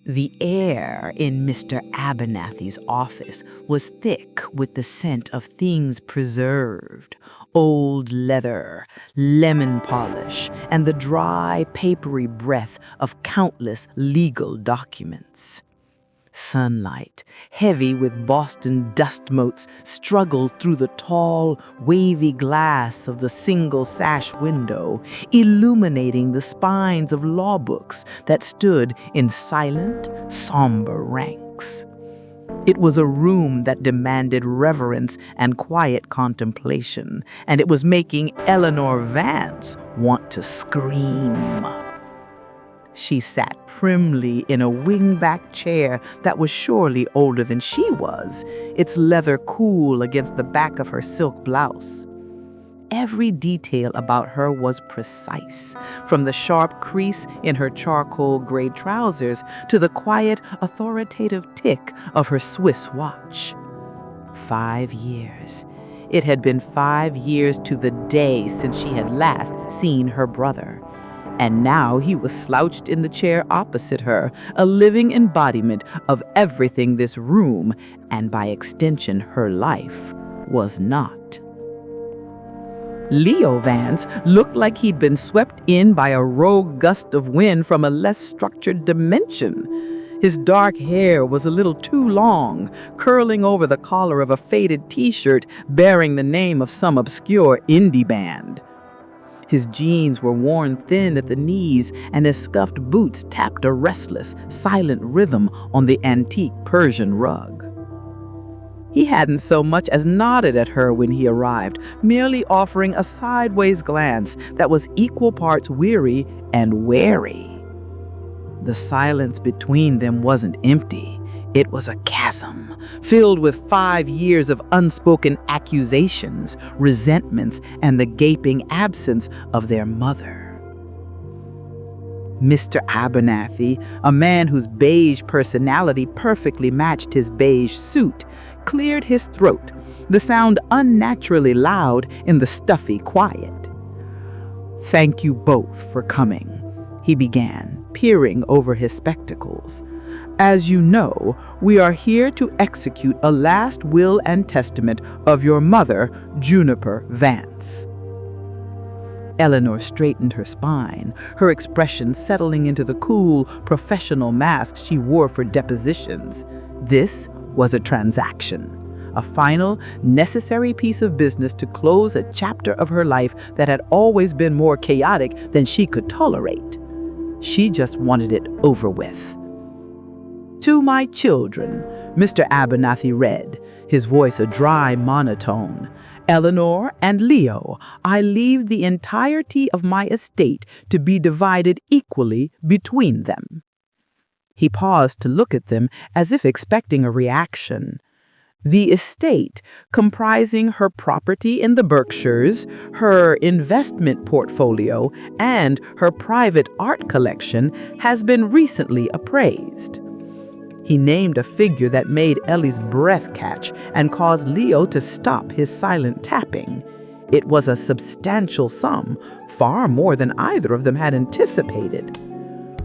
The air in Mr. Abernathy's office was thick with the scent of things preserved. Old leather, lemon polish, and the dry, papery breath of countless legal documents. Sunlight, heavy with Boston dust motes, struggled through the tall, wavy glass of the single-sash window, illuminating the spines of law books that stood in silent, somber ranks. It was a room that demanded reverence and quiet contemplation, and it was making Eleanor Vance want to scream. She sat primly in a wingback chair that was surely older than she was, its leather cool against the back of her silk blouse. Every detail about her was precise, from the sharp crease in her charcoal gray trousers to the quiet, authoritative tick of her Swiss watch. 5 years. It had been 5 years to the day since she had last seen her brother. And now he was slouched in the chair opposite her, a living embodiment of everything this room, and by extension her life, was not. Leo Vance looked like he'd been swept in by a rogue gust of wind from a less structured dimension. His dark hair was a little too long, curling over the collar of a faded t-shirt bearing the name of some obscure indie band. His jeans were worn thin at the knees, and his scuffed boots tapped a restless, silent rhythm on the antique Persian rug. He hadn't so much as nodded at her when he arrived, merely offering a sideways glance that was equal parts weary and wary. The silence between them wasn't empty. It was a chasm, filled with 5 years of unspoken accusations, resentments, and the gaping absence of their mother. Mr. Abernathy, a man whose beige personality perfectly matched his beige suit, cleared his throat, the sound unnaturally loud in the stuffy quiet. "Thank you both for coming," he began, peering over his spectacles. "As you know, we are here to execute a last will and testament of your mother, Juniper Vance." Eleanor straightened her spine, her expression settling into the cool, professional mask she wore for depositions. This was a transaction, a final, necessary piece of business to close a chapter of her life that had always been more chaotic than she could tolerate. She just wanted it over with. "To my children," Mr. Abernathy read, his voice a dry monotone. "Eleanor and Leo, I leave the entirety of my estate to be divided equally between them." He paused to look at them as if expecting a reaction. The estate, comprising her property in the Berkshires, her investment portfolio, and her private art collection, has been recently appraised. He named a figure that made Ellie's breath catch and caused Leo to stop his silent tapping. It was a substantial sum, far more than either of them had anticipated.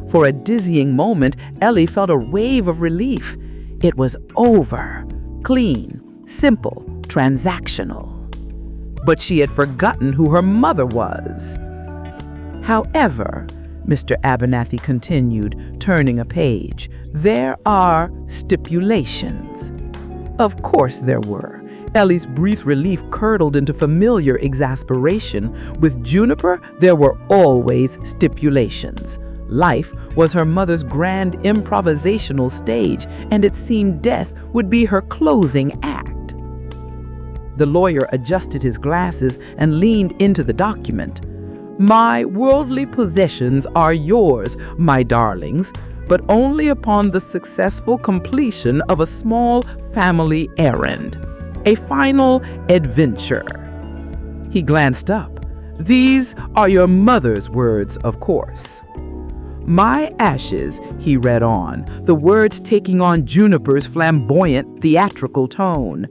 For a dizzying moment, Ellie felt a wave of relief. It was over. Clean, simple, transactional. But she had forgotten who her mother was. However, Mr. Abernathy continued, turning a page, "there are stipulations." Of course there were. Ellie's brief relief curdled into familiar exasperation. With Juniper, there were always stipulations. Life was her mother's grand improvisational stage, and it seemed death would be her closing act. The lawyer adjusted his glasses and leaned into the document. "My worldly possessions are yours, my darlings, but only upon the successful completion of a small family errand, a final adventure." He glanced up. "These are your mother's words, of course." "My ashes," he read on, the words taking on Juniper's flamboyant, theatrical tone,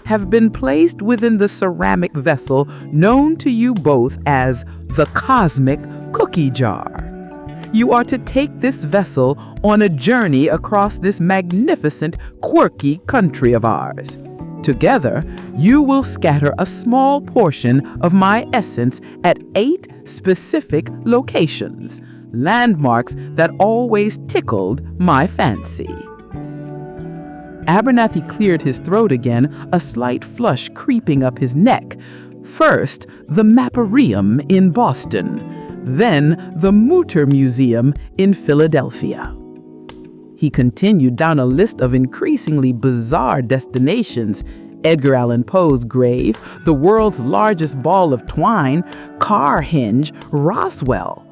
"have been placed within the ceramic vessel known to you both as the cosmic cookie jar. You are to take this vessel on a journey across this magnificent, quirky country of ours. Together, you will scatter a small portion of my essence at 8 specific locations, landmarks that always tickled my fancy." Abernathy cleared his throat again, a slight flush creeping up his neck. First, the Maparium in Boston, then the Mutter Museum in Philadelphia. He continued down a list of increasingly bizarre destinations: Edgar Allan Poe's grave, the world's largest ball of twine, Carhenge, Roswell.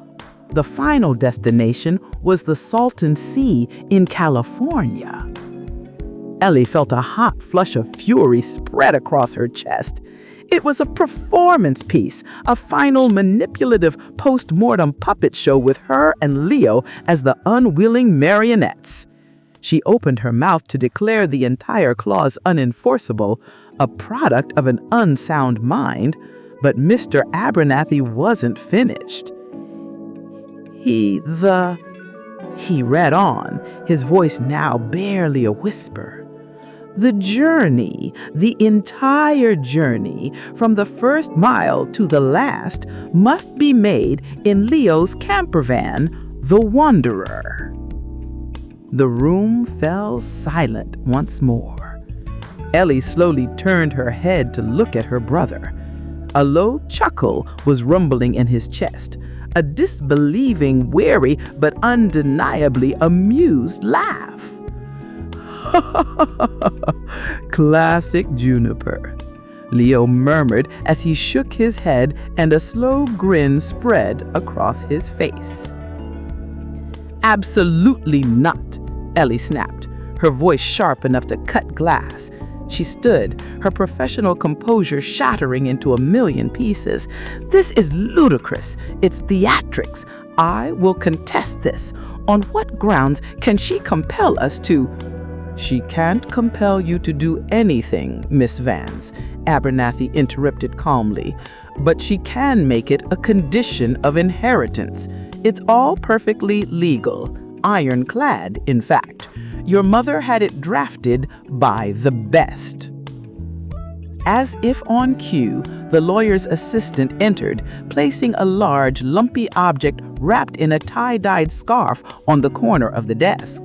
The final destination was the Salton Sea in California. Ellie felt a hot flush of fury spread across her chest. It was a performance piece, a final manipulative post-mortem puppet show with her and Leo as the unwilling marionettes. She opened her mouth to declare the entire clause unenforceable, a product of an unsound mind, but Mr. Abernathy wasn't finished. He read on, his voice now barely a whisper. The journey, the entire journey, from the first mile to the last, must be made in Leo's camper van, the Wanderer. The room fell silent once more. Ellie slowly turned her head to look at her brother. A low chuckle was rumbling in his chest, a disbelieving, weary, but undeniably amused laugh. "Classic Juniper," Leo murmured as he shook his head and a slow grin spread across his face. "Absolutely not," Ellie snapped, her voice sharp enough to cut glass. She stood, her professional composure shattering into a million pieces. "This is ludicrous. It's theatrics. I will contest this. On what grounds can she compel us to—" "She can't compel you to do anything, Miss Vance," Abernathy interrupted calmly, "but she can make it a condition of inheritance. It's all perfectly legal, ironclad, in fact. Your mother had it drafted by the best." As if on cue, the lawyer's assistant entered, placing a large, lumpy object wrapped in a tie-dyed scarf on the corner of the desk.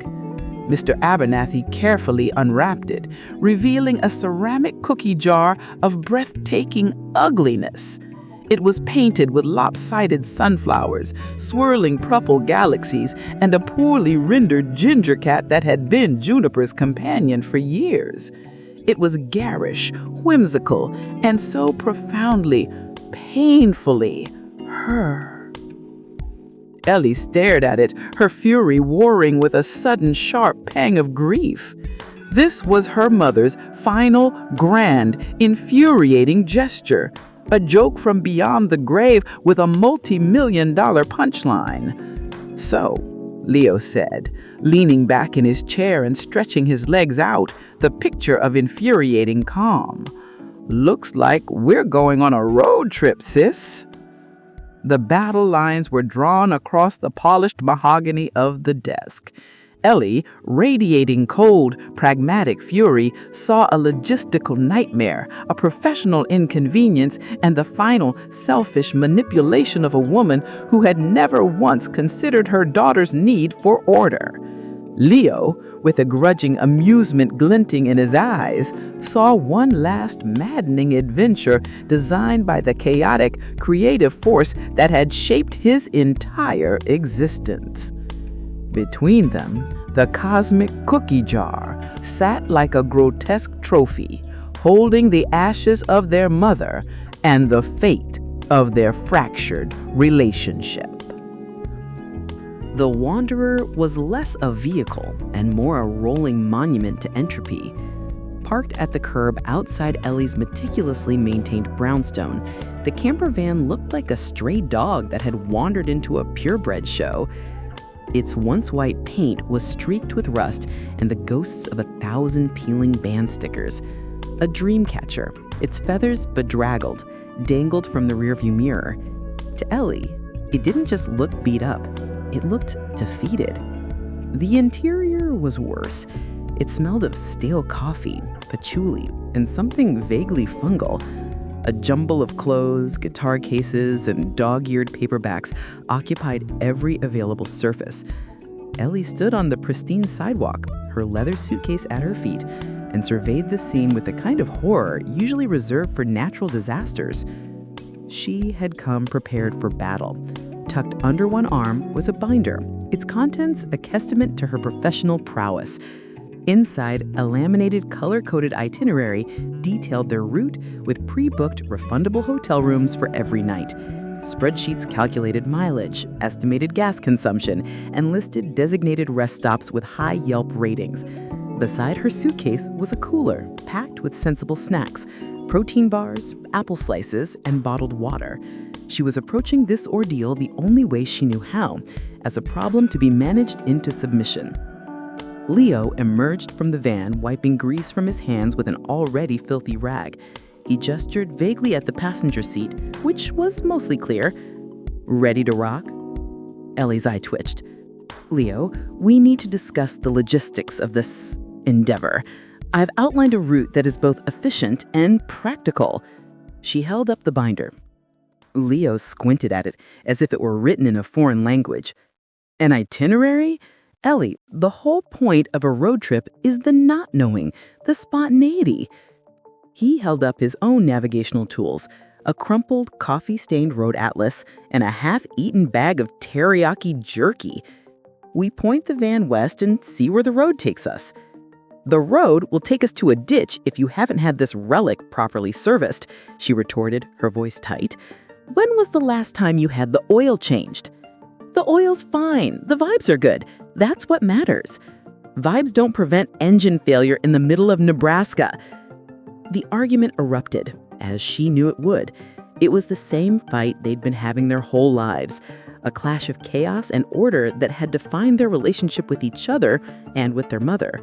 Mr. Abernathy carefully unwrapped it, revealing a ceramic cookie jar of breathtaking ugliness. It was painted with lopsided sunflowers, swirling purple galaxies, and a poorly rendered ginger cat that had been Juniper's companion for years. It was garish, whimsical, and so profoundly, painfully her. Ellie stared at it, her fury warring with a sudden sharp pang of grief. This was her mother's final, grand, infuriating gesture, a joke from beyond the grave with a multi-million-dollar punchline. "So," Leo said, leaning back in his chair and stretching his legs out, the picture of infuriating calm, "looks like we're going on a road trip, sis." The battle lines were drawn across the polished mahogany of the desk. Ellie, radiating cold, pragmatic fury, saw a logistical nightmare, a professional inconvenience, and the final selfish manipulation of a woman who had never once considered her daughter's need for order. Leo, with a grudging amusement glinting in his eyes, saw one last maddening adventure designed by the chaotic, creative force that had shaped his entire existence. Between them, the cosmic cookie jar sat like a grotesque trophy, holding the ashes of their mother and the fate of their fractured relationship. The Wanderer was less a vehicle and more a rolling monument to entropy. Parked at the curb outside Ellie's meticulously maintained brownstone, the camper van looked like a stray dog that had wandered into a purebred show. Its once white paint was streaked with rust and the ghosts of 1,000 peeling band stickers. A dream catcher, its feathers bedraggled, dangled from the rearview mirror. To Ellie, it didn't just look beat up. It looked defeated. The interior was worse. It smelled of stale coffee, patchouli, and something vaguely fungal. A jumble of clothes, guitar cases, and dog-eared paperbacks occupied every available surface. Ellie stood on the pristine sidewalk, her leather suitcase at her feet, and surveyed the scene with the kind of horror usually reserved for natural disasters. She had come prepared for battle. Tucked under one arm was a binder, its contents a testament to her professional prowess. Inside, a laminated, color-coded itinerary detailed their route with pre-booked refundable hotel rooms for every night. Spreadsheets calculated mileage, estimated gas consumption, and listed designated rest stops with high Yelp ratings. Beside her suitcase was a cooler packed with sensible snacks, protein bars, apple slices, and bottled water. She was approaching this ordeal the only way she knew how, as a problem to be managed into submission. Leo emerged from the van, wiping grease from his hands with an already filthy rag. He gestured vaguely at the passenger seat, which was mostly clear. Ready to rock? Ellie's eye twitched. Leo, we need to discuss the logistics of this endeavor. I've outlined a route that is both efficient and practical. She held up the binder. Leo squinted at it as if it were written in a foreign language. An itinerary? Ellie, the whole point of a road trip is the not knowing, the spontaneity. He held up his own navigational tools, a crumpled, coffee-stained road atlas, and a half-eaten bag of teriyaki jerky. We point the van west and see where the road takes us. The road will take us to a ditch if you haven't had this relic properly serviced, she retorted, her voice tight. When was the last time you had the oil changed? The oil's fine. The vibes are good. That's what matters. Vibes don't prevent engine failure in the middle of Nebraska. The argument erupted, as she knew it would. It was the same fight they'd been having their whole lives, a clash of chaos and order that had defined their relationship with each other and with their mother.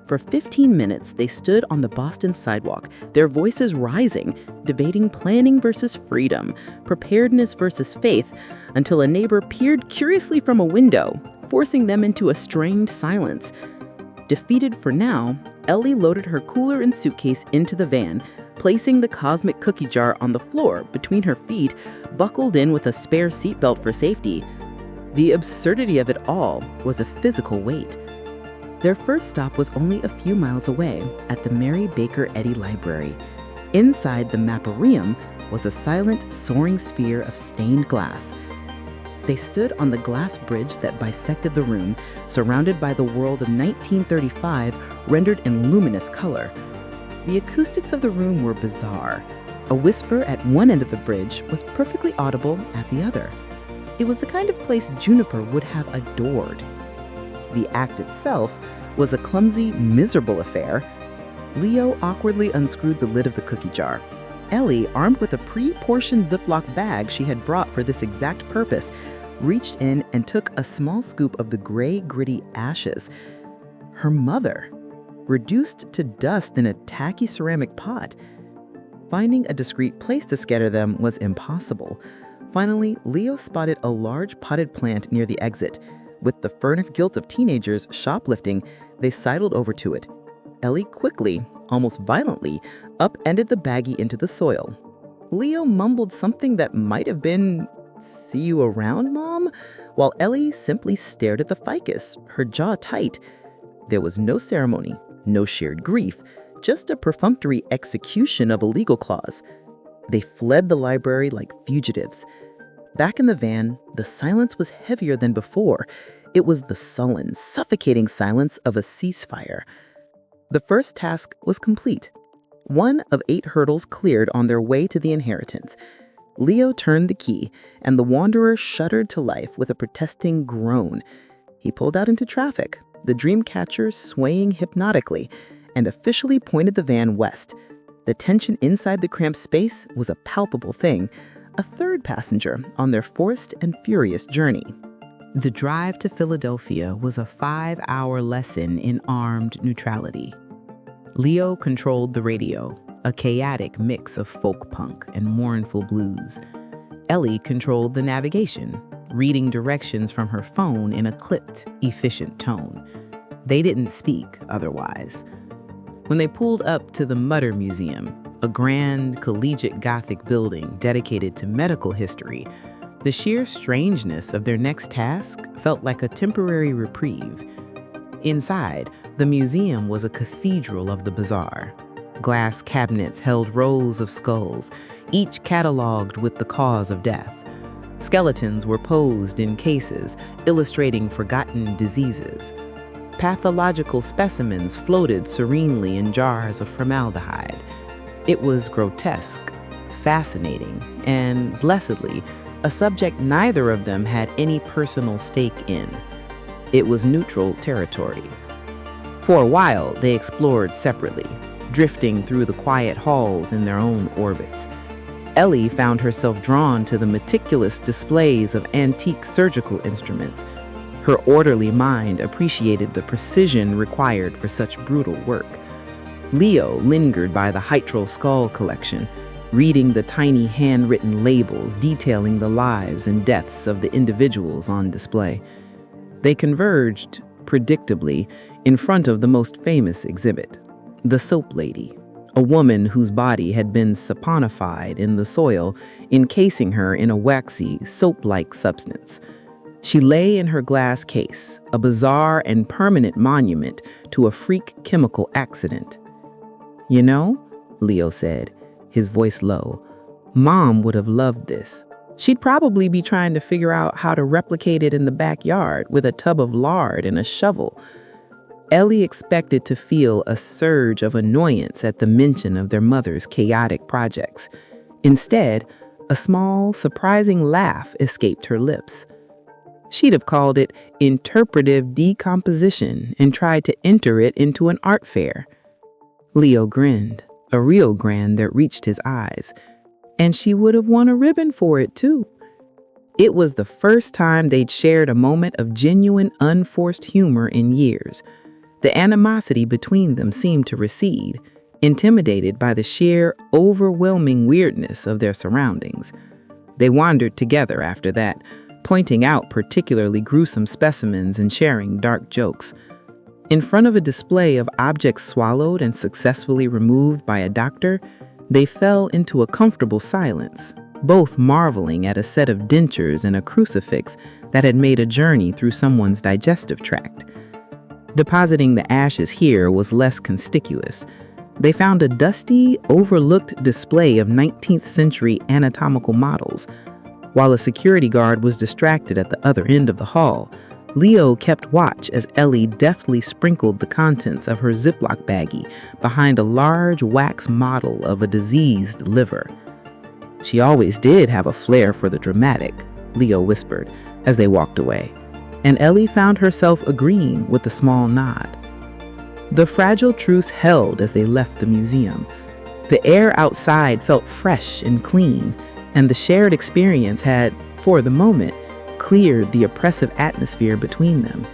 For 15 minutes, they stood on the Boston sidewalk, their voices rising, debating planning versus freedom, preparedness versus faith, until a neighbor peered curiously from a window, forcing them into a strained silence. Defeated for now, Ellie loaded her cooler and suitcase into the van, placing the cosmic cookie jar on the floor between her feet, buckled in with a spare seatbelt for safety. The absurdity of it all was a physical weight. Their first stop was only a few miles away at the Mary Baker Eddy Library. Inside the maparium was a silent, soaring sphere of stained glass. They stood on the glass bridge that bisected the room, surrounded by the world of 1935 rendered in luminous color. The acoustics of the room were bizarre. A whisper at one end of the bridge was perfectly audible at the other. It was the kind of place Juniper would have adored. The act itself was a clumsy, miserable affair. Leo awkwardly unscrewed the lid of the cookie jar. Ellie, armed with a pre-portioned Ziploc bag she had brought for this exact purpose, reached in and took a small scoop of the gray, gritty ashes. Her mother, reduced to dust in a tacky ceramic pot. Finding a discreet place to scatter them was impossible. Finally, Leo spotted a large potted plant near the exit. With the furtive guilt of teenagers shoplifting, they sidled over to it. Ellie quickly, almost violently, upended the baggie into the soil. Leo mumbled something that might have been, "See you around, Mom?" while Ellie simply stared at the ficus, her jaw tight. There was no ceremony, no shared grief, just a perfunctory execution of a legal clause. They fled the library like fugitives. Back in the van, the silence was heavier than before. It was the sullen, suffocating silence of a ceasefire. The first task was complete. 1 of 8 hurdles cleared on their way to the inheritance. Leo turned the key, and the wanderer shuddered to life with a protesting groan. He pulled out into traffic, the dream catcher swaying hypnotically, and officially pointed the van west. The tension inside the cramped space was a palpable thing, a third passenger on their forced and furious journey. The drive to Philadelphia was a 5-hour lesson in armed neutrality. Leo controlled the radio, a chaotic mix of folk punk and mournful blues. Ellie controlled the navigation, reading directions from her phone in a clipped, efficient tone. They didn't speak otherwise. When they pulled up to the Mutter Museum, a grand collegiate Gothic building dedicated to medical history, the sheer strangeness of their next task felt like a temporary reprieve. Inside, the museum was a cathedral of the bizarre. Glass cabinets held rows of skulls, each catalogued with the cause of death. Skeletons were posed in cases, illustrating forgotten diseases. Pathological specimens floated serenely in jars of formaldehyde. It was grotesque, fascinating, and, blessedly, a subject neither of them had any personal stake in. It was neutral territory. For a while, they explored separately, drifting through the quiet halls in their own orbits. Ellie found herself drawn to the meticulous displays of antique surgical instruments. Her orderly mind appreciated the precision required for such brutal work. Leo lingered by the Hytral skull collection, reading the tiny handwritten labels detailing the lives and deaths of the individuals on display. They converged, predictably, in front of the most famous exhibit, the Soap Lady, a woman whose body had been saponified in the soil, encasing her in a waxy, soap-like substance. She lay in her glass case, a bizarre and permanent monument to a freak chemical accident. "You know," Leo said, his voice low, "Mom would have loved this. She'd probably be trying to figure out how to replicate it in the backyard with a tub of lard and a shovel." Ellie expected to feel a surge of annoyance at the mention of their mother's chaotic projects. Instead, a small, surprising laugh escaped her lips. She'd have called it interpretive decomposition and tried to enter it into an art fair. Leo grinned, a real grin that reached his eyes, and she would have won a ribbon for it, too. It was the first time they'd shared a moment of genuine, unforced humor in years. The animosity between them seemed to recede, intimidated by the sheer, overwhelming weirdness of their surroundings. They wandered together after that, pointing out particularly gruesome specimens and sharing dark jokes. In front of a display of objects swallowed and successfully removed by a doctor, they fell into a comfortable silence, both marveling at a set of dentures and a crucifix that had made a journey through someone's digestive tract. Depositing the ashes here was less conspicuous. They found a dusty, overlooked display of 19th century anatomical models. While a security guard was distracted at the other end of the hall, Leo kept watch as Ellie deftly sprinkled the contents of her Ziploc baggie behind a large wax model of a diseased liver. "She always did have a flair for the dramatic," Leo whispered as they walked away, and Ellie found herself agreeing with a small nod. The fragile truce held as they left the museum. The air outside felt fresh and clean, and the shared experience had, for the moment, cleared the oppressive atmosphere between them.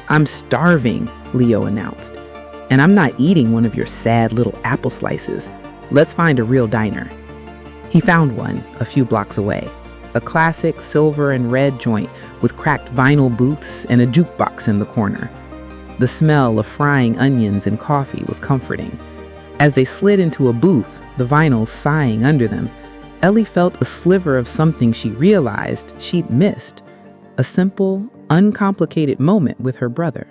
"I'm starving," Leo announced, "and I'm not eating one of your sad little apple slices. Let's find a real diner." He found one a few blocks away, a classic silver and red joint with cracked vinyl booths and a jukebox in the corner. The smell of frying onions and coffee was comforting. As they slid into a booth, the vinyl sighing under them, Ellie felt a sliver of something she realized she'd missed, a simple, uncomplicated moment with her brother.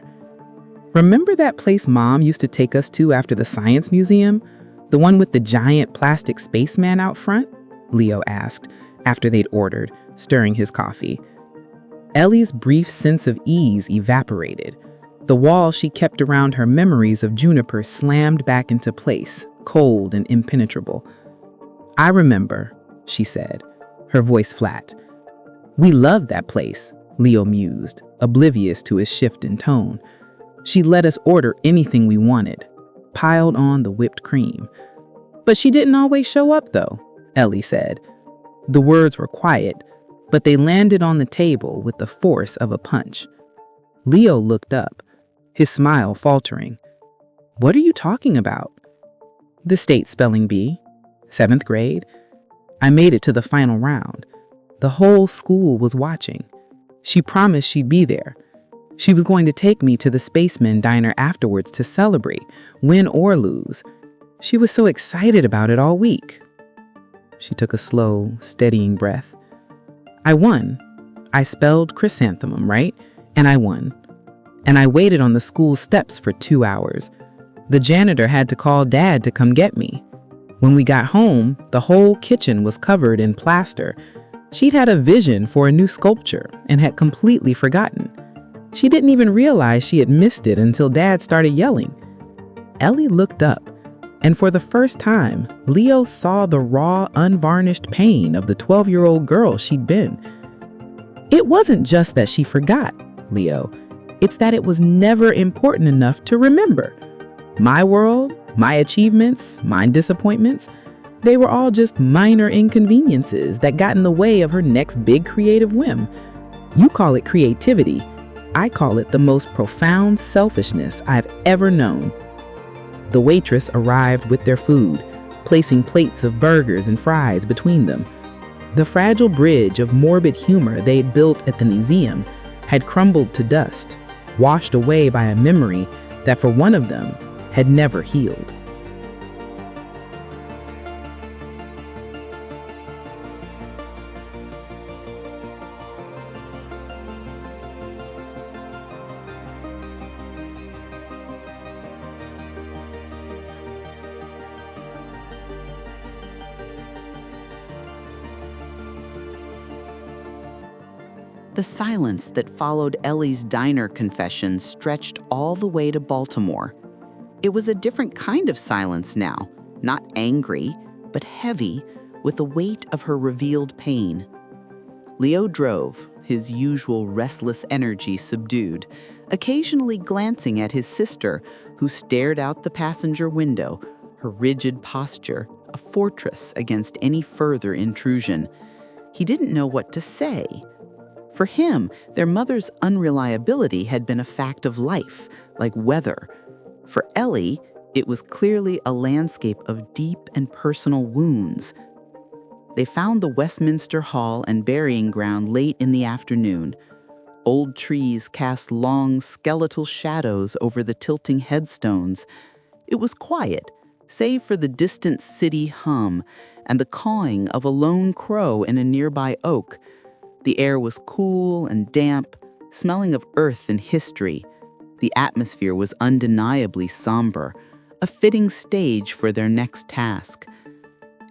"Remember that place Mom used to take us to after the science museum? The one with the giant plastic spaceman out front?" Leo asked, after they'd ordered, stirring his coffee. Ellie's brief sense of ease evaporated. The wall she kept around her memories of Juniper slammed back into place, cold and impenetrable. "I remember," she said, her voice flat. "We loved that place," Leo mused, oblivious to his shift in tone. "She let us order anything we wanted, piled on the whipped cream. But she didn't always show up, though," Ellie said. The words were quiet, but they landed on the table with the force of a punch. Leo looked up, his smile faltering. "What are you talking about?" "The state spelling bee. 7th grade. I made it to the final round. The whole school was watching. She promised she'd be there. She was going to take me to the Spaceman diner afterwards to celebrate, win or lose. She was so excited about it all week. She took a slow, steadying breath. I won. I spelled chrysanthemum, right? And I won. And I waited on the school steps for 2 hours. The janitor had to call Dad to come get me. When we got home, the whole kitchen was covered in plaster. She'd had a vision for a new sculpture and had completely forgotten. She didn't even realize she had missed it until Dad started yelling. Ellie looked up, and for the first time, Leo saw the raw, unvarnished pain of the 12-year-old girl she'd been. It wasn't just that she forgot, Leo. It's that it was never important enough to remember. My world, my achievements, my disappointments, they were all just minor inconveniences that got in the way of her next big creative whim. You call it creativity. I call it the most profound selfishness I've ever known. The waitress arrived with their food, placing plates of burgers and fries between them. The fragile bridge of morbid humor they'd built at the museum had crumbled to dust, washed away by a memory that for one of them had never healed. The silence that followed Ellie's diner confession stretched all the way to Baltimore. It was a different kind of silence now, not angry, but heavy, with the weight of her revealed pain. Leo drove, his usual restless energy subdued, occasionally glancing at his sister, who stared out the passenger window, her rigid posture a fortress against any further intrusion. He didn't know what to say. For him, their mother's unreliability had been a fact of life, like weather. For Ellie, it was clearly a landscape of deep and personal wounds. They found the Westminster Hall and burying ground late in the afternoon. Old trees cast long, skeletal shadows over the tilting headstones. It was quiet, save for the distant city hum and the cawing of a lone crow in a nearby oak. The air was cool and damp, smelling of earth and history. The atmosphere was undeniably somber, a fitting stage for their next task.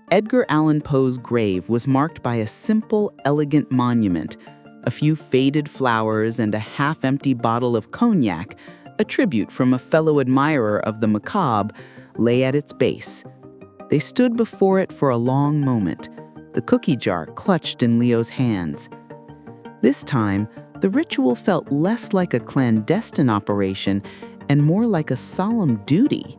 Edgar Allan Poe's grave was marked by a simple, elegant monument. A few faded flowers and a half-empty bottle of cognac, a tribute from a fellow admirer of the macabre, lay at its base. They stood before it for a long moment, the cookie jar clutched in Leo's hands. This time, the ritual felt less like a clandestine operation and more like a solemn duty.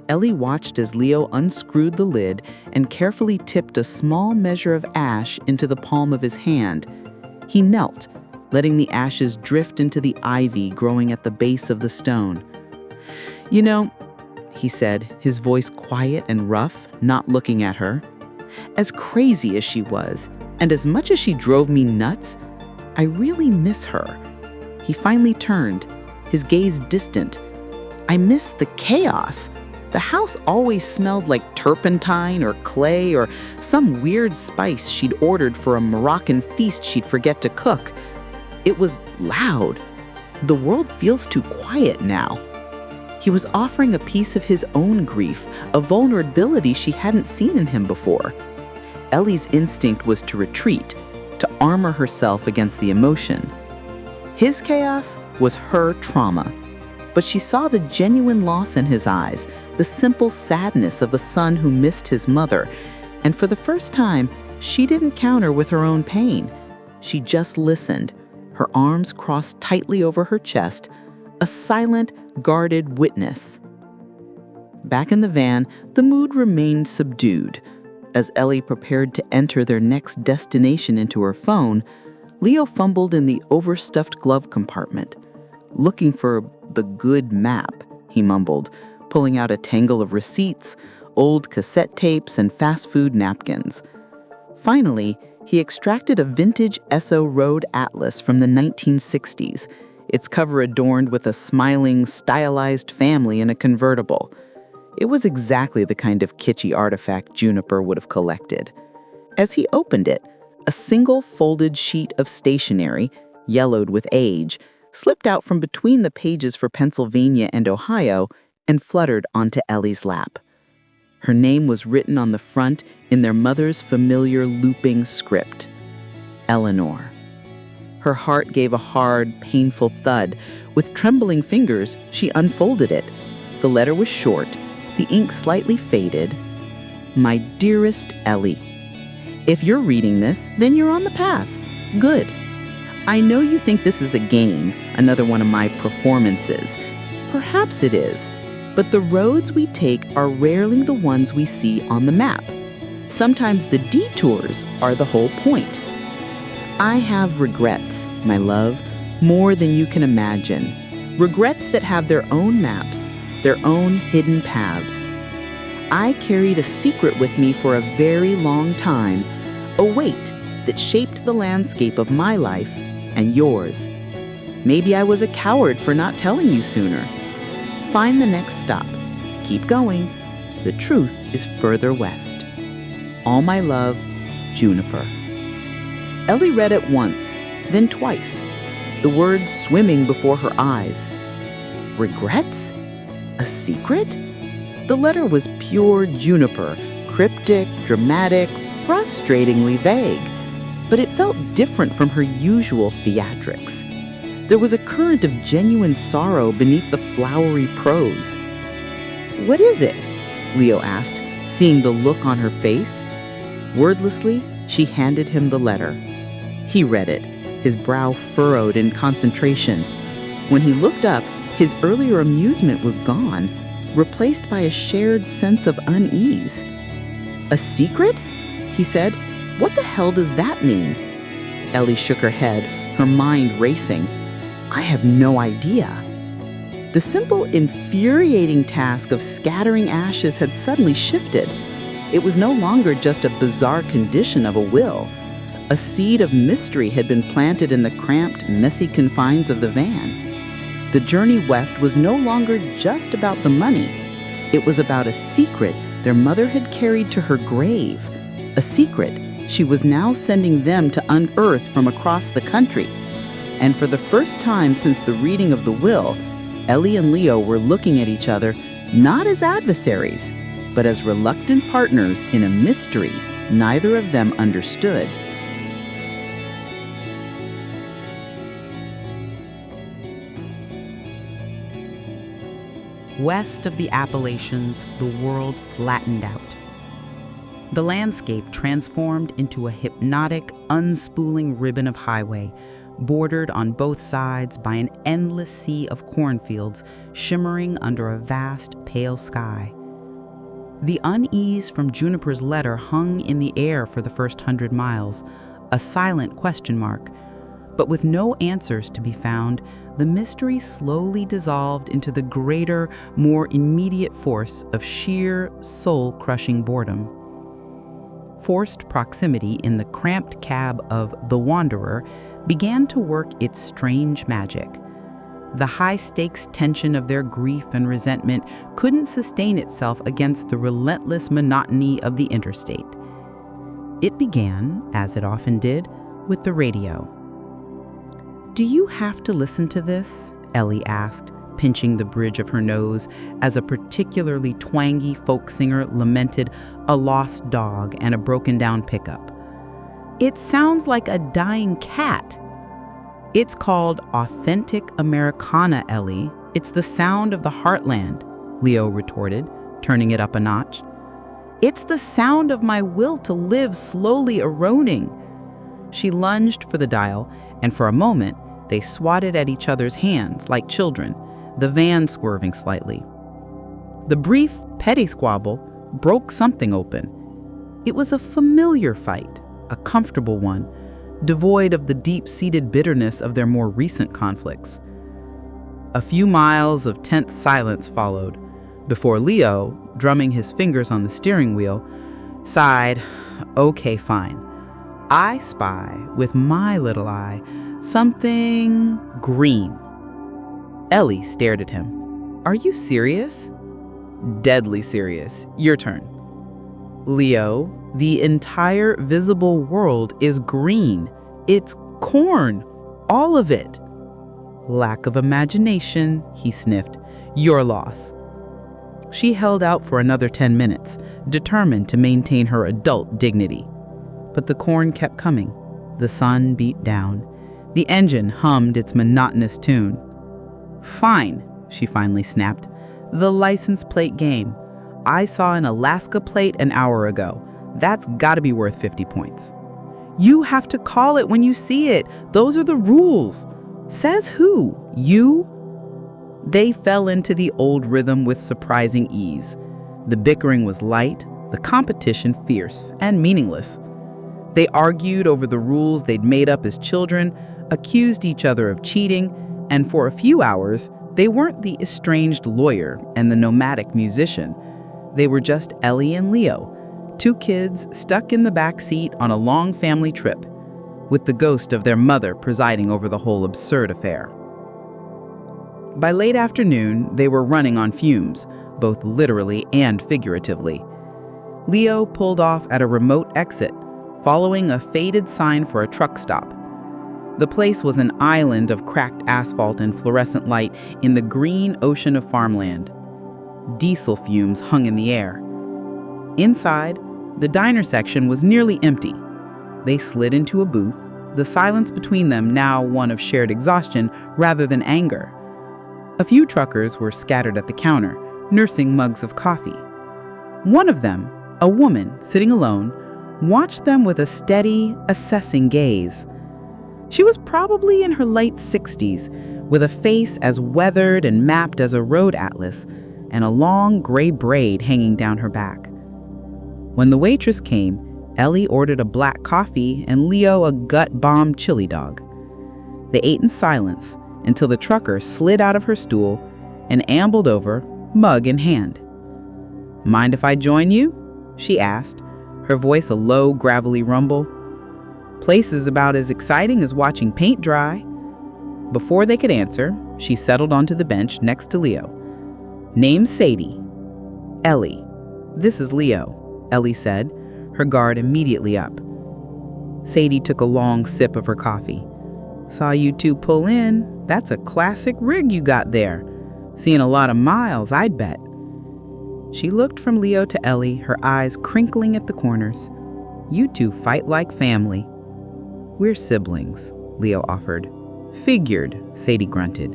Ellie watched as Leo unscrewed the lid and carefully tipped a small measure of ash into the palm of his hand. He knelt, letting the ashes drift into the ivy growing at the base of the stone. "You know," he said, his voice quiet and rough, not looking at her, "as crazy as she was, and as much as she drove me nuts, I really miss her." He finally turned, his gaze distant. "I miss the chaos. The house always smelled like turpentine or clay or some weird spice she'd ordered for a Moroccan feast she'd forget to cook. It was loud. The world feels too quiet now." He was offering a piece of his own grief, a vulnerability she hadn't seen in him before. Ellie's instinct was to retreat, to armor herself against the emotion. His chaos was her trauma, but she saw the genuine loss in his eyes, the simple sadness of a son who missed his mother, and for the first time, she didn't counter with her own pain. She just listened, her arms crossed tightly over her chest, a silent, guarded witness. Back in the van, the mood remained subdued. As Ellie prepared to enter their next destination into her phone, Leo fumbled in the overstuffed glove compartment. "Looking for the good map," he mumbled, pulling out a tangle of receipts, old cassette tapes, and fast food napkins. Finally, He extracted a vintage Esso Road Atlas from the 1960s, its cover adorned with a smiling, stylized family in a convertible. It was exactly the kind of kitschy artifact Juniper would have collected. As he opened it, a single folded sheet of stationery, yellowed with age, slipped out from between the pages for Pennsylvania and Ohio and fluttered onto Ellie's lap. Her name was written on the front in their mother's familiar looping script, Eleanor. Her heart gave a hard, painful thud. With trembling fingers, she unfolded it. The letter was short, the ink slightly faded. My dearest Ellie, if you're reading this, then you're on the path. Good. I know you think this is a game, another one of my performances. Perhaps it is. But the roads we take are rarely the ones we see on the map. Sometimes the detours are the whole point. I have regrets, my love, more than you can imagine. Regrets that have their own maps, their own hidden paths. I carried a secret with me for a very long time, a weight that shaped the landscape of my life and yours. Maybe I was a coward for not telling you sooner. Find the next stop. Keep going. The truth is further west. All my love, Juniper. Ellie read it once, then twice, the words swimming before her eyes. Regrets? A secret? The letter was pure Juniper, cryptic, dramatic, frustratingly vague, but it felt different from her usual theatrics. There was a current of genuine sorrow beneath the flowery prose. What is it? Leo asked, seeing the look on her face. Wordlessly, she handed him the letter. He read it, his brow furrowed in concentration. When he looked up, his earlier amusement was gone, replaced by a shared sense of unease. A secret? He said. What the hell does that mean? Ellie shook her head, her mind racing. I have no idea. The simple, infuriating task of scattering ashes had suddenly shifted. It was no longer just a bizarre condition of a will. A seed of mystery had been planted in the cramped, messy confines of the van. The journey west was no longer just about the money. It was about a secret their mother had carried to her grave. A secret she was now sending them to unearth from across the country. And for the first time since the reading of the will, Ellie and Leo were looking at each other not as adversaries, but as reluctant partners in a mystery neither of them understood. West of the Appalachians, the world flattened out. The landscape transformed into a hypnotic, unspooling ribbon of highway, bordered on both sides by an endless sea of cornfields shimmering under a vast, pale sky. The unease from Juniper's letter hung in the air for the first 100 miles, a silent question mark. But with no answers to be found, the mystery slowly dissolved into the greater, more immediate force of sheer, soul-crushing boredom. Forced proximity in the cramped cab of The Wanderer began to work its strange magic. The high-stakes tension of their grief and resentment couldn't sustain itself against the relentless monotony of the interstate. It began, as it often did, with the radio. "Do you have to listen to this?" Ellie asked, pinching the bridge of her nose as a particularly twangy folk singer lamented a lost dog and a broken-down pickup. "It sounds like a dying cat." "It's called authentic Americana, Ellie. It's the sound of the heartland," Leo retorted, turning it up a notch. "It's the sound of my will to live slowly eroding." She lunged for the dial, and for a moment, they swatted at each other's hands like children, the van swerving slightly. The brief, petty squabble broke something open. It was a familiar fight, a comfortable one, devoid of the deep-seated bitterness of their more recent conflicts. A few miles of tense silence followed, before Leo, drumming his fingers on the steering wheel, sighed, "Okay, fine. I spy, with my little eye, something green. Ellie stared at him. Are you serious? Deadly serious. Your turn. Leo, the entire visible world is green. It's corn. All of it. Lack of imagination, he sniffed. Your loss. She held out for another 10 minutes, determined to maintain her adult dignity. But the corn kept coming. The sun beat down. The engine hummed its monotonous tune. Fine, she finally snapped. The license plate game. I saw an Alaska plate an hour ago. That's gotta be worth 50 points. You have to call it when you see it. Those are the rules. Says who? You? They fell into the old rhythm with surprising ease. The bickering was light, the competition fierce and meaningless. They argued over the rules they'd made up as children, accused each other of cheating, and for a few hours, they weren't the estranged lawyer and the nomadic musician. They were just Ellie and Leo, two kids stuck in the back seat on a long family trip, with the ghost of their mother presiding over the whole absurd affair. By late afternoon, they were running on fumes, both literally and figuratively. Leo pulled off at a remote exit, following a faded sign for a truck stop. The place was an island of cracked asphalt and fluorescent light in the green ocean of farmland. Diesel fumes hung in the air. Inside, the diner section was nearly empty. They slid into a booth, the silence between them now one of shared exhaustion rather than anger. A few truckers were scattered at the counter, nursing mugs of coffee. One of them, a woman sitting alone, watched them with a steady, assessing gaze. She was probably in her late 60s, with a face as weathered and mapped as a road atlas, and a long gray braid hanging down her back. When the waitress came, Ellie ordered a black coffee and Leo a gut-bomb chili dog. They ate in silence until the trucker slid out of her stool and ambled over, mug in hand. Mind if I join you? She asked, her voice a low, gravelly rumble. Place is about as exciting as watching paint dry. Before they could answer, she settled onto the bench next to Leo. Name's Sadie. Ellie. This is Leo, Ellie said, her guard immediately up. Sadie took a long sip of her coffee. Saw you two pull in. That's a classic rig you got there. Seeing a lot of miles, I'd bet. She looked from Leo to Ellie, her eyes crinkling at the corners. You two fight like family. We're siblings, Leo offered. Figured, Sadie grunted.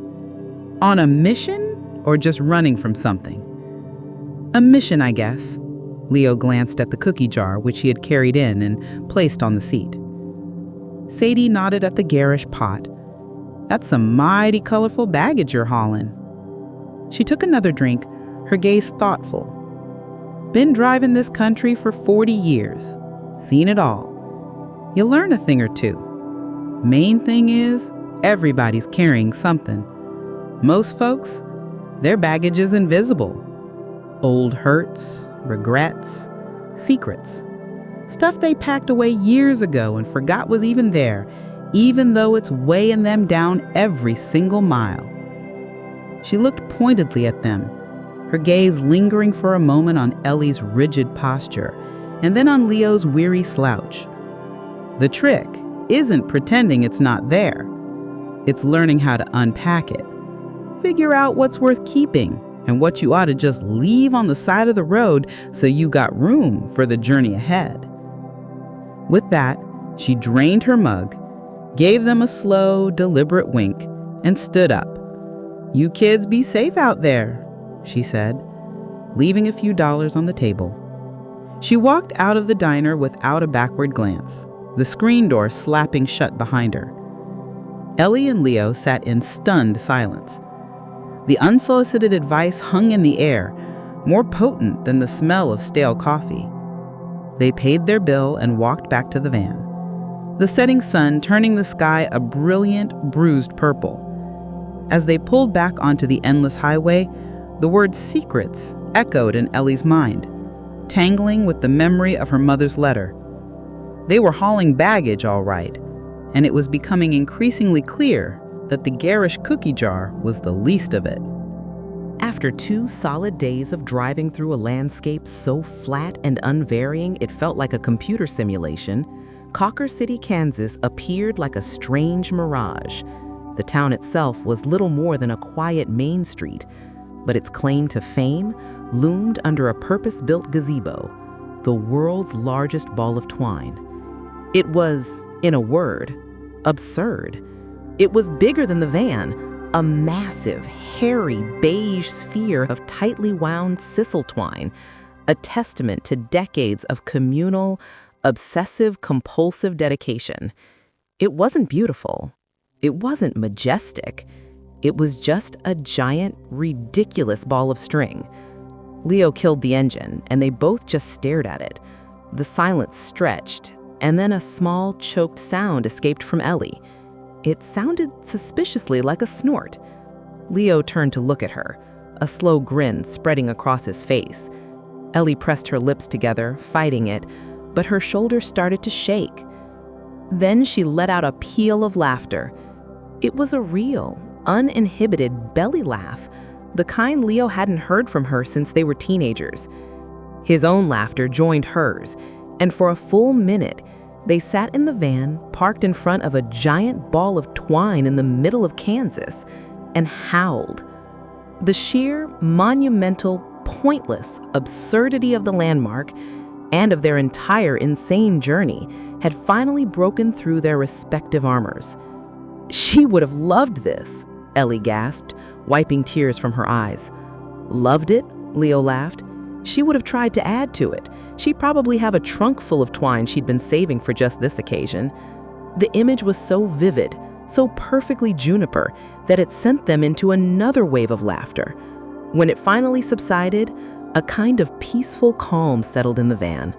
On a mission or just running from something? A mission, I guess. Leo glanced at the cookie jar, which he had carried in and placed on the seat. Sadie nodded at the garish pot. That's some mighty colorful baggage you're hauling. She took another drink, her gaze thoughtful. Been driving this country for 40 years. Seen it all. You learn a thing or two. Main thing is, everybody's carrying something. Most folks, their baggage is invisible. Old hurts, regrets, secrets. Stuff they packed away years ago and forgot was even there, even though it's weighing them down every single mile. She looked pointedly at them, her gaze lingering for a moment on Ellie's rigid posture, and then on Leo's weary slouch. The trick isn't pretending it's not there. It's learning how to unpack it. Figure out what's worth keeping and what you ought to just leave on the side of the road so you got room for the journey ahead. With that, she drained her mug, gave them a slow, deliberate wink, and stood up. You kids be safe out there, she said, leaving a few dollars on the table. She walked out of the diner without a backward glance, the screen door slapping shut behind her. Ellie and Leo sat in stunned silence. The unsolicited advice hung in the air, more potent than the smell of stale coffee. They paid their bill and walked back to the van, the setting sun turning the sky a brilliant, bruised purple. As they pulled back onto the endless highway, the word secrets echoed in Ellie's mind, tangling with the memory of her mother's letter. They were hauling baggage, all right, and it was becoming increasingly clear that the garish cookie jar was the least of it. After 2 solid days of driving through a landscape so flat and unvarying it felt like a computer simulation, Cawker City, Kansas appeared like a strange mirage. The town itself was little more than a quiet main street, but its claim to fame loomed under a purpose-built gazebo, the world's largest ball of twine. It was, in a word, absurd. It was bigger than the van, a massive, hairy, beige sphere of tightly wound sisal twine, a testament to decades of communal, obsessive-compulsive dedication. It wasn't beautiful. It wasn't majestic. It was just a giant, ridiculous ball of string. Leo killed the engine, and they both just stared at it. The silence stretched, and then a small, choked sound escaped from Ellie. It sounded suspiciously like a snort. Leo turned to look at her, a slow grin spreading across his face. Ellie pressed her lips together, fighting it, but her shoulders started to shake. Then she let out a peal of laughter. It was a real, uninhibited belly laugh, the kind Leo hadn't heard from her since they were teenagers. His own laughter joined hers, and for a full minute, they sat in the van, parked in front of a giant ball of twine in the middle of Kansas, and howled. The sheer, monumental, pointless absurdity of the landmark and of their entire insane journey had finally broken through their respective armors. She would have loved this, Ellie gasped, wiping tears from her eyes. Loved it? Leo laughed. She would have tried to add to it. She'd probably have a trunk full of twine she'd been saving for just this occasion. The image was so vivid, so perfectly Juniper, that it sent them into another wave of laughter. When it finally subsided, a kind of peaceful calm settled in the van.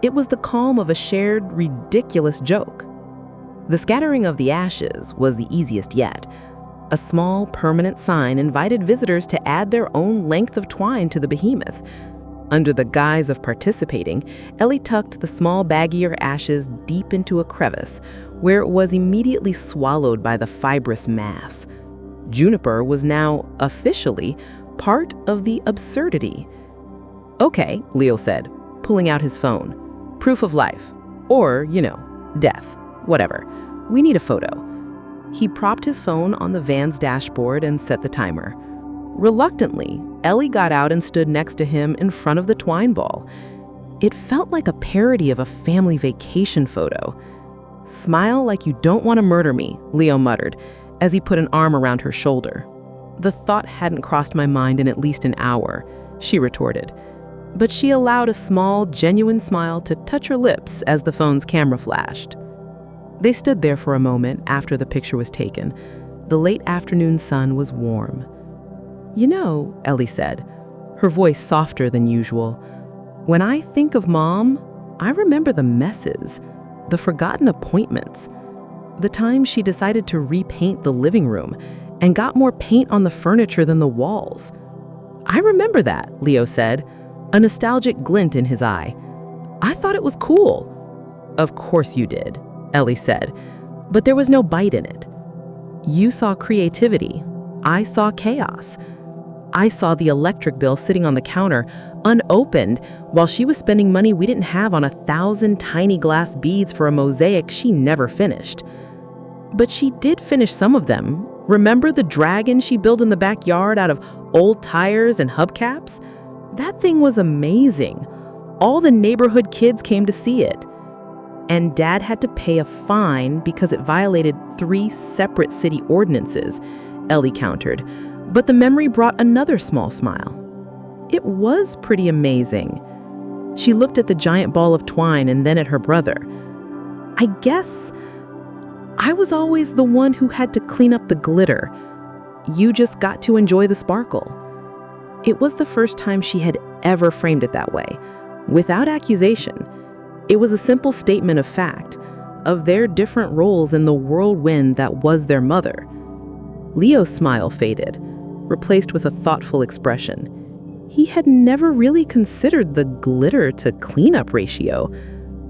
It was the calm of a shared, ridiculous joke. The scattering of the ashes was the easiest yet. A small, permanent sign invited visitors to add their own length of twine to the behemoth. Under the guise of participating, Ellie tucked the small baggier ashes deep into a crevice, where it was immediately swallowed by the fibrous mass. Juniper was now, officially, part of the absurdity. Okay, Leo said, pulling out his phone. Proof of life. Or, death. Whatever. We need a photo. He propped his phone on the van's dashboard and set the timer. Reluctantly, Ellie got out and stood next to him in front of the twine ball. It felt like a parody of a family vacation photo. Smile like you don't want to murder me, Leo muttered, as he put an arm around her shoulder. The thought hadn't crossed my mind in at least an hour, she retorted. But she allowed a small, genuine smile to touch her lips as the phone's camera flashed. They stood there for a moment after the picture was taken. The late afternoon sun was warm. Ellie said, her voice softer than usual, when I think of Mom, I remember the messes, the forgotten appointments, the time she decided to repaint the living room and got more paint on the furniture than the walls. I remember that, Leo said, a nostalgic glint in his eye. I thought it was cool. Of course you did, Ellie said, but there was no bite in it. You saw creativity. I saw chaos. I saw the electric bill sitting on the counter, unopened, while she was spending money we didn't have on 1,000 tiny glass beads for a mosaic she never finished. But she did finish some of them. Remember the dragon she built in the backyard out of old tires and hubcaps? That thing was amazing. All the neighborhood kids came to see it. And Dad had to pay a fine because it violated 3 separate city ordinances, Ellie countered. But the memory brought another small smile. It was pretty amazing. She looked at the giant ball of twine and then at her brother. I guess I was always the one who had to clean up the glitter. You just got to enjoy the sparkle. It was the first time she had ever framed it that way, without accusation. It was a simple statement of fact, of their different roles in the whirlwind that was their mother. Leo's smile faded, replaced with a thoughtful expression. He had never really considered the glitter to cleanup ratio.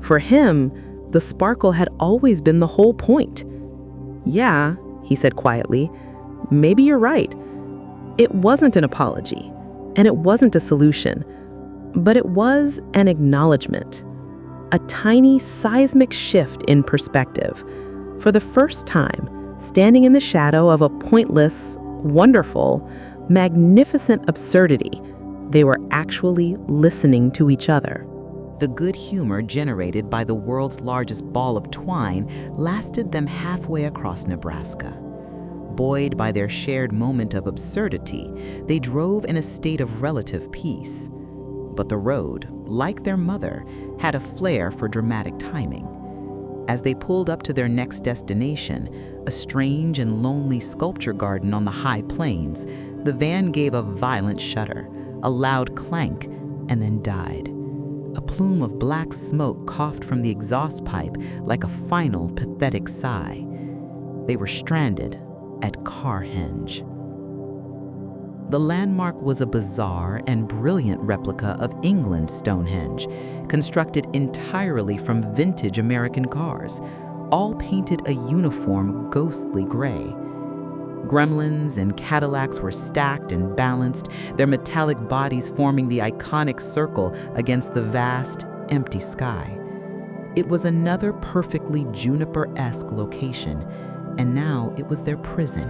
For him, The sparkle had always been the whole point. "Yeah," he said quietly, "maybe you're right. It wasn't an apology, and it wasn't a solution, but it was an acknowledgement. A tiny seismic shift in perspective. For the first time, standing in the shadow of a pointless, wonderful, magnificent absurdity, they were actually listening to each other." The good humor generated by the world's largest ball of twine lasted them halfway across Nebraska. Buoyed by their shared moment of absurdity, they drove in a state of relative peace. But the road, like their mother, had a flair for dramatic timing. As they pulled up to their next destination, a strange and lonely sculpture garden on the high plains, the van gave a violent shudder, a loud clank, and then died. A plume of black smoke coughed from the exhaust pipe like a final, pathetic sigh. They were stranded at Stonehenge. The landmark was a bizarre and brilliant replica of England's Stonehenge, constructed entirely from vintage American cars, all painted a uniform ghostly gray. Gremlins and Cadillacs were stacked and balanced, their metallic bodies forming the iconic circle against the vast, empty sky. It was another perfectly Juniper-esque location, and now it was their prison.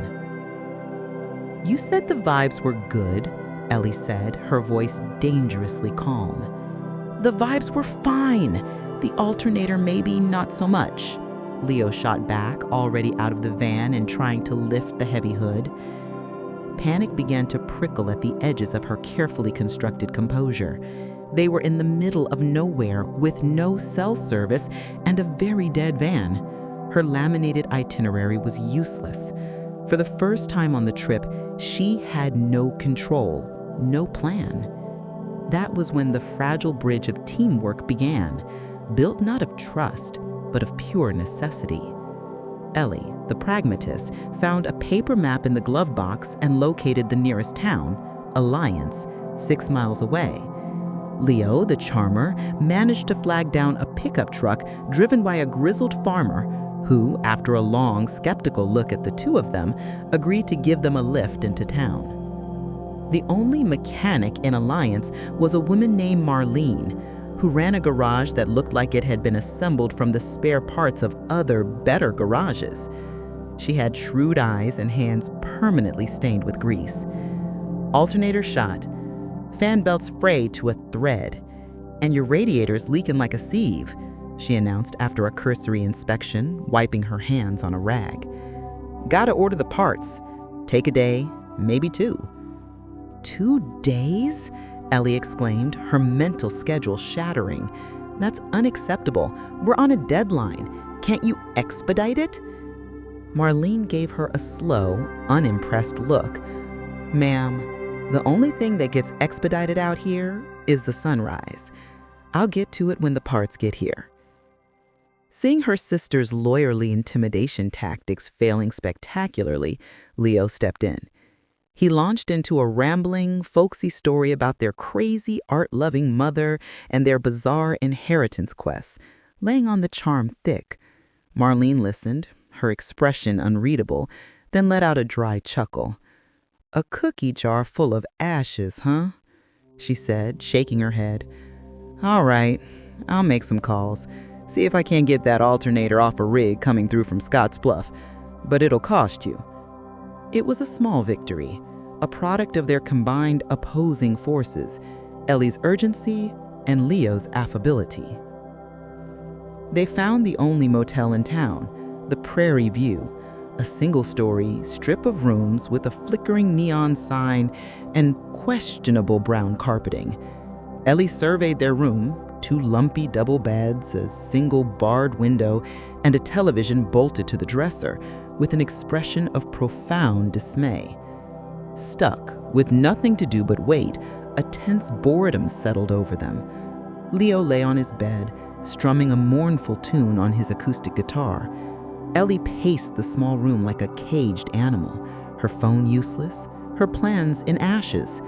"You said the vibes were good," Ellie said, her voice dangerously calm. "The vibes were fine. The alternator maybe not so much," Leo shot back, already out of the van and trying to lift the heavy hood. Panic began to prickle at the edges of her carefully constructed composure. They were in the middle of nowhere with no cell service and a very dead van. Her laminated itinerary was useless. For the first time on the trip, she had no control, no plan. That was when the fragile bridge of teamwork began, built not of trust, but of pure necessity. Ellie, the pragmatist, found a paper map in the glove box and located the nearest town, Alliance, 6 miles away. Leo, the charmer, managed to flag down a pickup truck driven by a grizzled farmer who, after a long, skeptical look at the two of them, agreed to give them a lift into town. The only mechanic in Alliance was a woman named Marlene, who ran a garage that looked like it had been assembled from the spare parts of other, better garages. She had shrewd eyes and hands permanently stained with grease. Alternator shot, fan belts frayed to a thread, and your radiator's leaking like a sieve, she announced after a cursory inspection, wiping her hands on a rag. "Gotta order the parts. Take a day, maybe 2. 2 days? Ellie exclaimed, her mental schedule shattering. "That's unacceptable. We're on a deadline. Can't you expedite it?" Marlene gave her a slow, unimpressed look. "Ma'am, the only thing that gets expedited out here is the sunrise. I'll get to it when the parts get here." Seeing her sister's lawyerly intimidation tactics failing spectacularly, Leo stepped in. He launched into a rambling, folksy story about their crazy, art-loving mother and their bizarre inheritance quests, laying on the charm thick. Marlene listened, her expression unreadable, then let out a dry chuckle. "A cookie jar full of ashes, huh?" she said, shaking her head. "All right, I'll make some calls. See if I can't get that alternator off a rig coming through from Scotts Bluff. But it'll cost you." It was a small victory, a product of their combined opposing forces, Ellie's urgency and Leo's affability. They found the only motel in town, the Prairie View, a single-story strip of rooms with a flickering neon sign and questionable brown carpeting. Ellie surveyed their room, 2 lumpy double beds, a single barred window, and a television bolted to the dresser, with an expression of profound dismay. Stuck, with nothing to do but wait, a tense boredom settled over them. Leo lay on his bed, strumming a mournful tune on his acoustic guitar. Ellie paced the small room like a caged animal, her phone useless, her plans in ashes.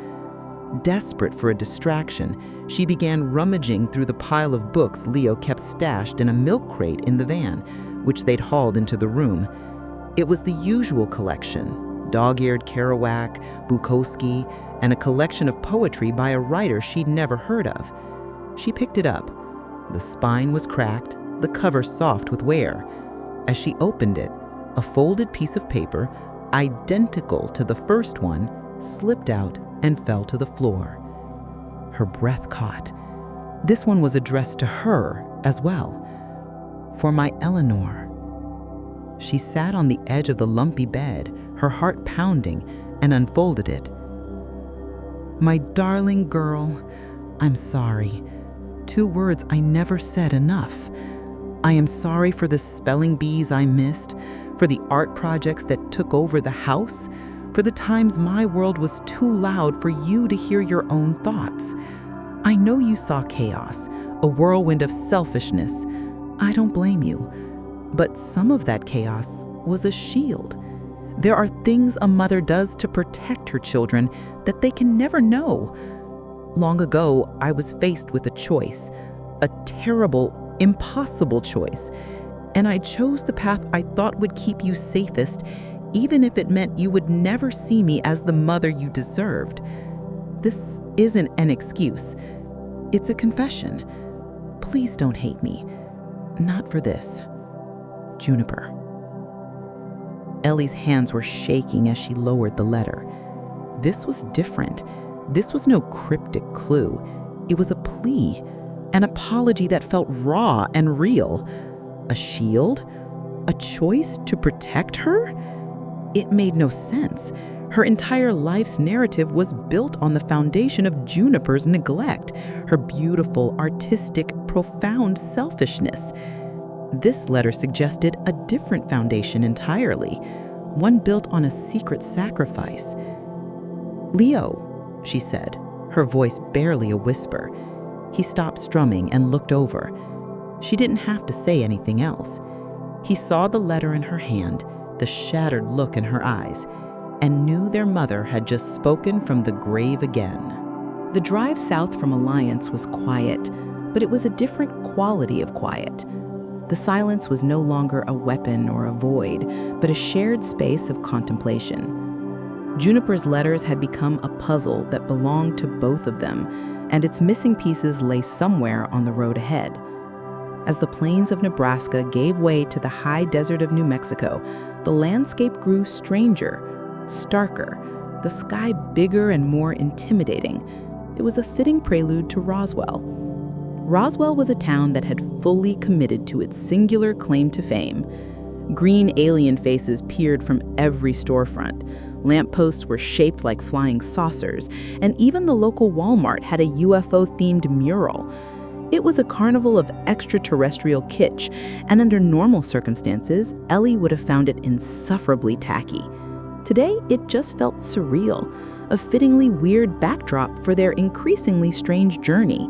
Desperate for a distraction, she began rummaging through the pile of books Leo kept stashed in a milk crate in the van, which they'd hauled into the room. It was the usual collection: dog-eared Kerouac, Bukowski, and a collection of poetry by a writer she'd never heard of. She picked it up. The spine was cracked, the cover soft with wear. As she opened it, a folded piece of paper, identical to the first one, slipped out and fell to the floor. Her breath caught. This one was addressed to her as well. For my Eleanor. She sat on the edge of the lumpy bed, her heart pounding, and unfolded it. My darling girl, I'm sorry. 2 words I never said enough. I am sorry for the spelling bees I missed, for the art projects that took over the house, for the times my world was too loud for you to hear your own thoughts. I know you saw chaos, a whirlwind of selfishness. I don't blame you. But some of that chaos was a shield. There are things a mother does to protect her children that they can never know. Long ago, I was faced with a choice, a terrible, impossible choice, and I chose the path I thought would keep you safest, even if it meant you would never see me as the mother you deserved. This isn't an excuse. It's a confession. Please don't hate me. Not for this. Juniper. Ellie's hands were shaking as she lowered the letter. This was different. This was no cryptic clue. It was a plea, an apology that felt raw and real. A shield? A choice to protect her? It made no sense. Her entire life's narrative was built on the foundation of Juniper's neglect, her beautiful, artistic, profound selfishness. This letter suggested a different foundation entirely, one built on a secret sacrifice. Leo, she said, her voice barely a whisper. He stopped strumming and looked over. She didn't have to say anything else. He saw the letter in her hand, the shattered look in her eyes, and knew their mother had just spoken from the grave again. The drive south from Alliance was quiet, but it was a different quality of quiet. The silence was no longer a weapon or a void, but a shared space of contemplation. Juniper's letters had become a puzzle that belonged to both of them, and its missing pieces lay somewhere on the road ahead. As the plains of Nebraska gave way to the high desert of New Mexico, the landscape grew stranger, starker, the sky bigger and more intimidating. It was a fitting prelude to Roswell. Roswell was a town that had fully committed to its singular claim to fame. Green alien faces peered from every storefront. Lampposts were shaped like flying saucers, and even the local Walmart had a UFO-themed mural. It was a carnival of extraterrestrial kitsch, and under normal circumstances, Ellie would have found it insufferably tacky. Today, it just felt surreal, a fittingly weird backdrop for their increasingly strange journey.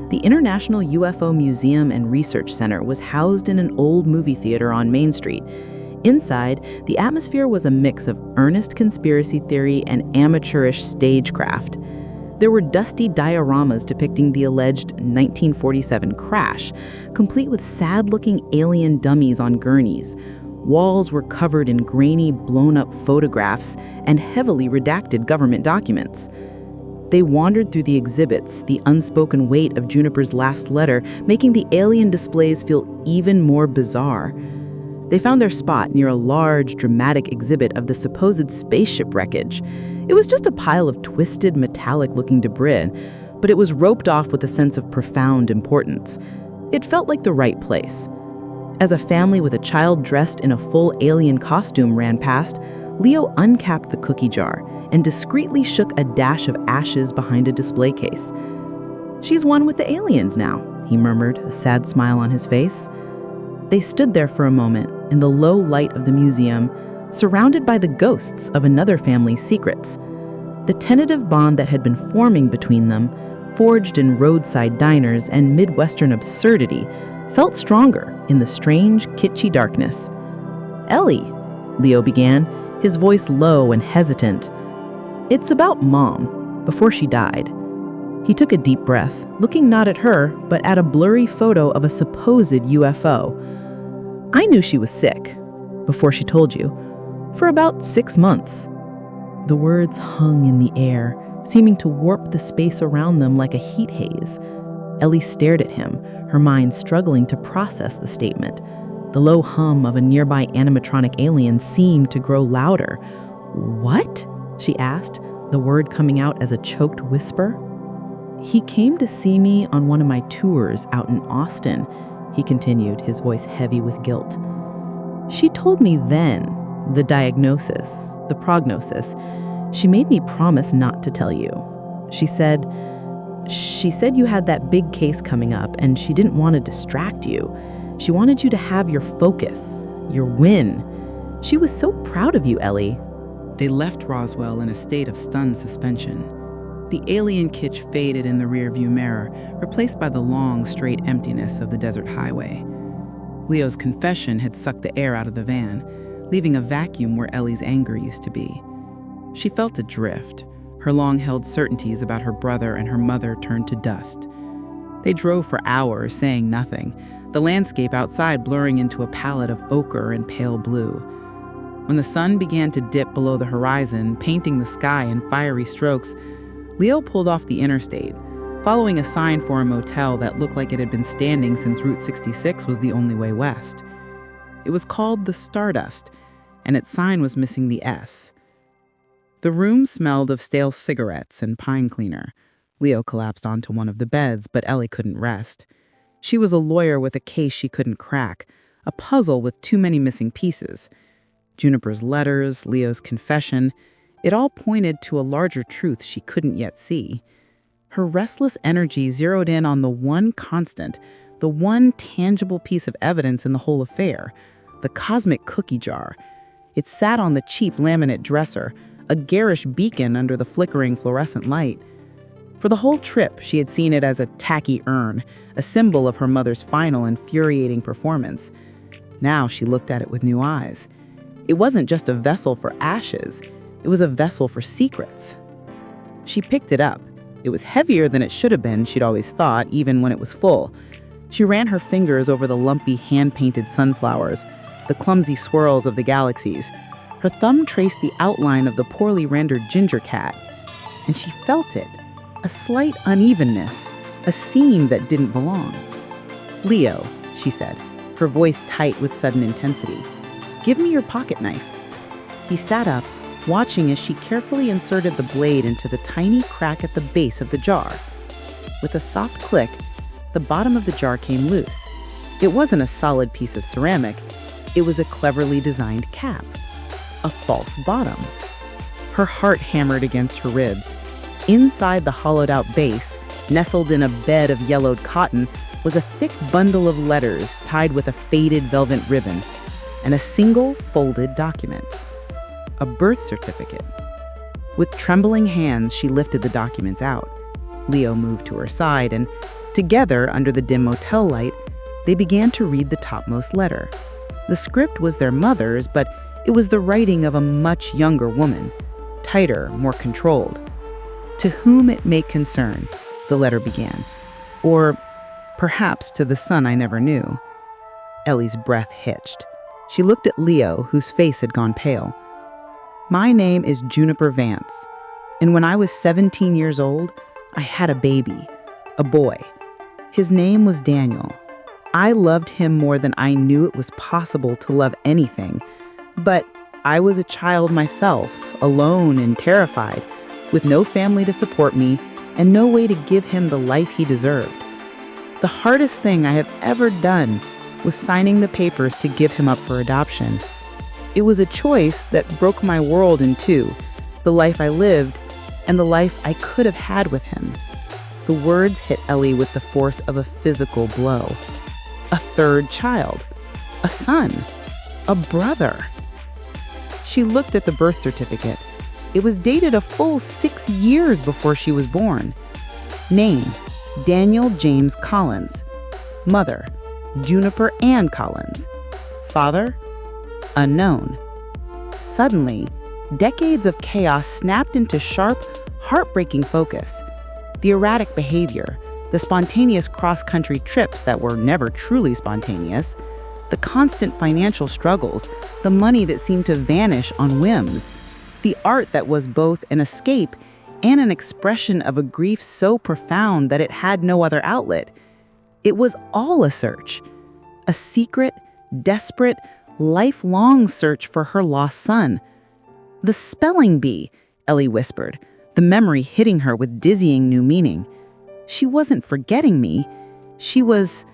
The International UFO Museum and Research Center was housed in an old movie theater on Main Street. Inside, the atmosphere was a mix of earnest conspiracy theory and amateurish stagecraft. There were dusty dioramas depicting the alleged 1947 crash, complete with sad-looking alien dummies on gurneys. Walls were covered in grainy, blown-up photographs and heavily redacted government documents. They wandered through the exhibits, the unspoken weight of Juniper's last letter making the alien displays feel even more bizarre. They found their spot near a large, dramatic exhibit of the supposed spaceship wreckage. It was just a pile of twisted, metallic-looking debris, but it was roped off with a sense of profound importance. It felt like the right place. As a family with a child dressed in a full alien costume ran past, Leo uncapped the cookie jar and discreetly shook a dash of ashes behind a display case. "She's one with the aliens now," he murmured, a sad smile on his face. They stood there for a moment in the low light of the museum, surrounded by the ghosts of another family's secrets. The tentative bond that had been forming between them, forged in roadside diners and Midwestern absurdity, felt stronger in the strange, kitschy darkness. "Ellie," Leo began, his voice low and hesitant. "It's about Mom." before she died. He took a deep breath, looking not at her, but at a blurry photo of a supposed UFO. I knew she was sick, before she told you, for about 6 months. The words hung in the air, seeming to warp the space around them like a heat haze. Ellie stared at him, her mind struggling to process the statement. The low hum of a nearby animatronic alien seemed to grow louder. "What?" she asked, the word coming out as a choked whisper. "He came to see me on one of my tours out in Austin," he continued, his voice heavy with guilt. "She told me then, the diagnosis, the prognosis. She made me promise not to tell you. She said you had that big case coming up and she didn't want to distract you. She wanted you to have your focus, your win. She was so proud of you, Ellie." They left Roswell in a state of stunned suspension. The alien kitsch faded in the rearview mirror, replaced by the long, straight emptiness of the desert highway. Leo's confession had sucked the air out of the van, leaving a vacuum where Ellie's anger used to be. She felt adrift. Her long-held certainties about her brother and her mother turned to dust. They drove for hours, saying nothing, the landscape outside blurring into a palette of ochre and pale blue. When the sun began to dip below the horizon, painting the sky in fiery strokes, Leo pulled off the interstate, following a sign for a motel that looked like it had been standing since Route 66 was the only way west. It was called the Stardust, and its sign was missing the S. The room smelled of stale cigarettes and pine cleaner. Leo collapsed onto one of the beds, but Ellie couldn't rest. She was a lawyer with a case she couldn't crack, a puzzle with too many missing pieces. Juniper's letters, Leo's confession, it all pointed to a larger truth she couldn't yet see. Her restless energy zeroed in on the one constant, the one tangible piece of evidence in the whole affair, the cosmic cookie jar. It sat on the cheap laminate dresser, a garish beacon under the flickering fluorescent light. For the whole trip, she had seen it as a tacky urn, a symbol of her mother's final infuriating performance. Now she looked at it with new eyes. It wasn't just a vessel for ashes. It was a vessel for secrets. She picked it up. It was heavier than it should have been, she'd always thought, even when it was full. She ran her fingers over the lumpy hand-painted sunflowers, the clumsy swirls of the galaxies. Her thumb traced the outline of the poorly rendered ginger cat. And she felt it, a slight unevenness, a seam that didn't belong. "Leo," she said, her voice tight with sudden intensity, "give me your pocket knife." He sat up, watching as she carefully inserted the blade into the tiny crack at the base of the jar. With a soft click, the bottom of the jar came loose. It wasn't a solid piece of ceramic. It was a cleverly designed cap. A false bottom. Her heart hammered against her ribs. Inside the hollowed-out base, nestled in a bed of yellowed cotton, was a thick bundle of letters tied with a faded velvet ribbon, and a single folded document. A birth certificate. With trembling hands, she lifted the documents out. Leo moved to her side, and together, under the dim motel light, they began to read the topmost letter. The script was their mother's, but it was the writing of a much younger woman, tighter, more controlled. "To whom it may concern," the letter began. Or perhaps to the son I never knew. Ellie's breath hitched. She looked at Leo, whose face had gone pale. "My name is Juniper Vance, and when I was 17 years old, I had a baby, a boy. His name was Daniel. I loved him more than I knew it was possible to love anything, but I was a child myself, alone and terrified, with no family to support me and no way to give him the life he deserved. The hardest thing I have ever done was signing the papers to give him up for adoption. It was a choice that broke my world in two, the life I lived and the life I could have had with him." The words hit Ellie with the force of a physical blow. A third child, a son, a brother. She looked at the birth certificate. It was dated a full 6 years before she was born. Name, Daniel James Collins. Mother, Juniper Ann Collins. Father, unknown. Suddenly, decades of chaos snapped into sharp, heartbreaking focus, the erratic behavior, the spontaneous cross-country trips that were never truly spontaneous, the constant financial struggles, the money that seemed to vanish on whims, the art that was both an escape and an expression of a grief so profound that it had no other outlet. It was all a search, a secret, desperate, lifelong search for her lost son. "The spelling bee," Ellie whispered, the memory hitting her with dizzying new meaning. She wasn't forgetting me. She was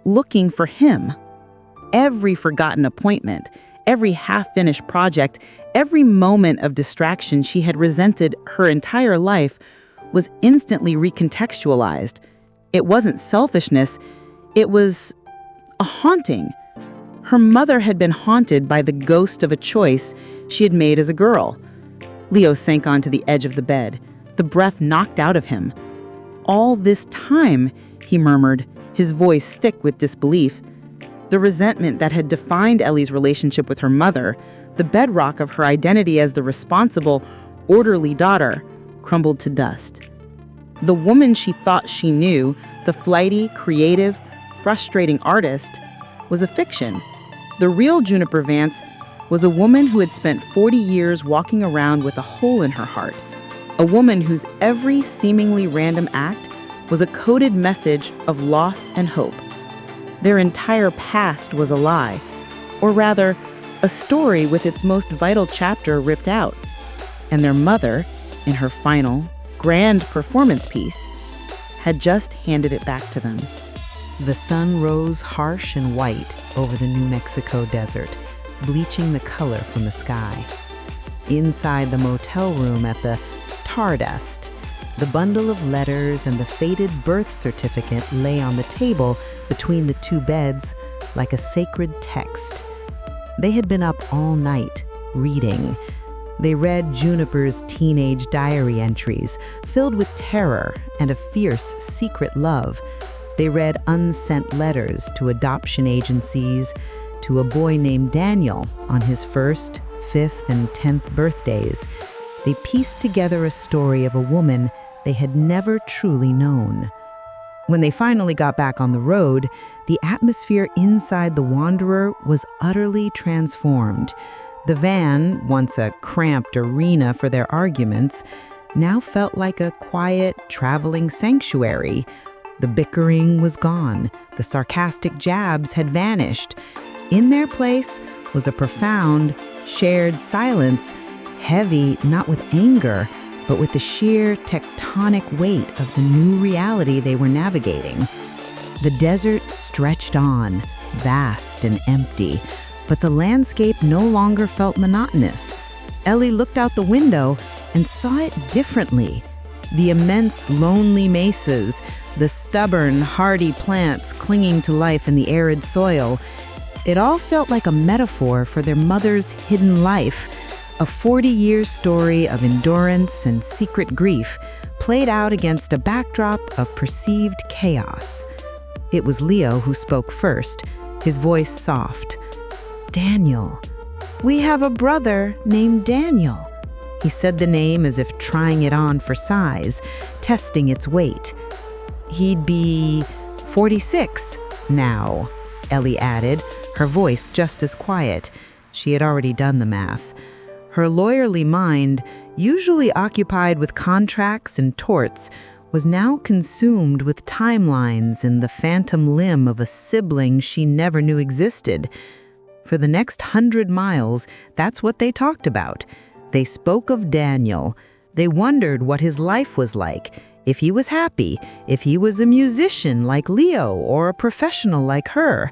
looking for him. Every forgotten appointment, every half-finished project, every moment of distraction she had resented her entire life was instantly recontextualized. It wasn't selfishness, it was a haunting. Her mother had been haunted by the ghost of a choice she had made as a girl. Leo sank onto the edge of the bed, the breath knocked out of him. "All this time," he murmured, his voice thick with disbelief. The resentment that had defined Ellie's relationship with her mother, the bedrock of her identity as the responsible, orderly daughter, crumbled to dust. The woman she thought she knew, the flighty, creative, frustrating artist, was a fiction. The real Juniper Vance was a woman who had spent 40 years walking around with a hole in her heart, a woman whose every seemingly random act was a coded message of loss and hope. Their entire past was a lie, or rather, a story with its most vital chapter ripped out. And their mother, in her final, grand performance piece, had just handed it back to them. The sun rose harsh and white over the New Mexico desert, bleaching the color from the sky. Inside the motel room at the Tardust, the bundle of letters and the faded birth certificate lay on the table between the two beds like a sacred text. They had been up all night, reading. They read Juniper's teenage diary entries, filled with terror and a fierce, secret love. They read unsent letters to adoption agencies, to a boy named Daniel on his 1st, 5th, and 10th birthdays. They pieced together a story of a woman they had never truly known. When they finally got back on the road, the atmosphere inside the Wanderer was utterly transformed. The van, once a cramped arena for their arguments, now felt like a quiet, traveling sanctuary. The bickering was gone. The sarcastic jabs had vanished. In their place was a profound, shared silence, heavy not with anger, but with the sheer tectonic weight of the new reality they were navigating. The desert stretched on, vast and empty, but the landscape no longer felt monotonous. Ellie looked out the window and saw it differently. The immense, lonely mesas, the stubborn, hardy plants clinging to life in the arid soil. It all felt like a metaphor for their mother's hidden life, a 40-year story of endurance and secret grief played out against a backdrop of perceived chaos. It was Leo who spoke first, his voice soft. "Daniel. We have a brother named Daniel." He said the name as if trying it on for size, testing its weight. "He'd be 46 now," Ellie added, her voice just as quiet. She had already done the math. Her lawyerly mind, usually occupied with contracts and torts, was now consumed with timelines and the phantom limb of a sibling she never knew existed. For the next 100 miles, that's what they talked about. They spoke of Daniel. They wondered what his life was like, if he was happy, if he was a musician like Leo or a professional like her.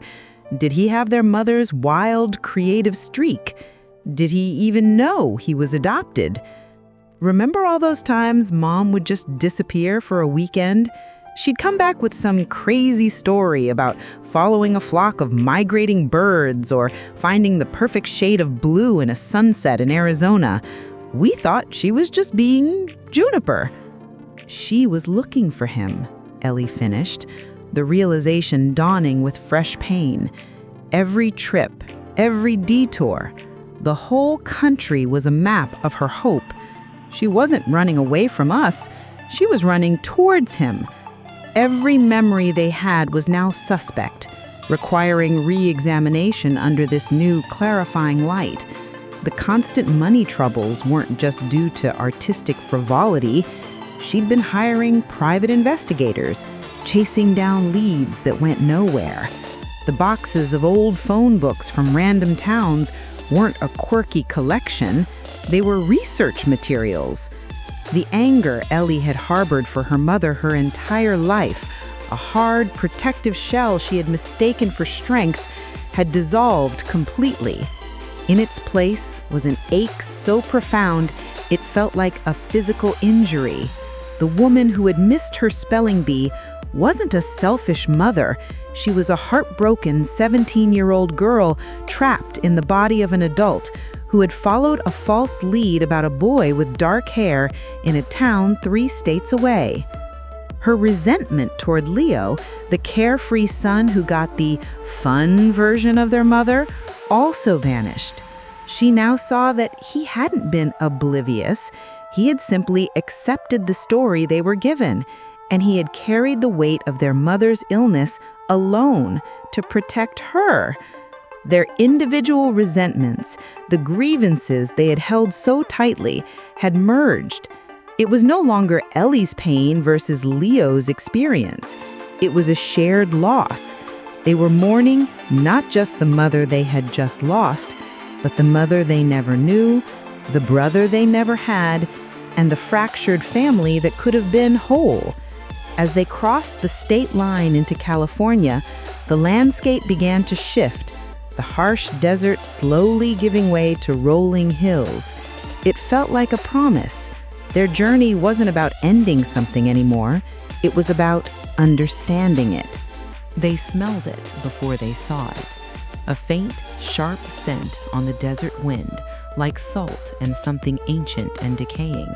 Did he have their mother's wild, creative streak? Did he even know he was adopted? Remember all those times Mom would just disappear for a weekend? She'd come back with some crazy story about following a flock of migrating birds or finding the perfect shade of blue in a sunset in Arizona. We thought she was just being Juniper. She was looking for him, Ellie finished, the realization dawning with fresh pain. Every trip, every detour, the whole country was a map of her hope. She wasn't running away from us. She was running towards him. Every memory they had was now suspect, requiring re-examination under this new clarifying light. The constant money troubles weren't just due to artistic frivolity. She'd been hiring private investigators, chasing down leads that went nowhere. The boxes of old phone books from random towns weren't a quirky collection. They were research materials. The anger Ellie had harbored for her mother her entire life, a hard, protective shell she had mistaken for strength, had dissolved completely. In its place was an ache so profound it felt like a physical injury. The woman who had missed her spelling bee wasn't a selfish mother. She was a heartbroken 17-year-old girl trapped in the body of an adult who had followed a false lead about a boy with dark hair in a town 3 states away. Her resentment toward Leo, the carefree son who got the fun version of their mother, also vanished. She now saw that he hadn't been oblivious. He had simply accepted the story they were given, and he had carried the weight of their mother's illness alone to protect her. Their individual resentments, the grievances they had held so tightly, had merged. It was no longer Ellie's pain versus Leo's experience. It was a shared loss. They were mourning not just the mother they had just lost, but the mother they never knew, the brother they never had, and the fractured family that could have been whole. As they crossed the state line into California, the landscape began to shift, the harsh desert slowly giving way to rolling hills. It felt like a promise. Their journey wasn't about ending something anymore. It was about understanding it. They smelled it before they saw it. A faint, sharp scent on the desert wind, like salt and something ancient and decaying.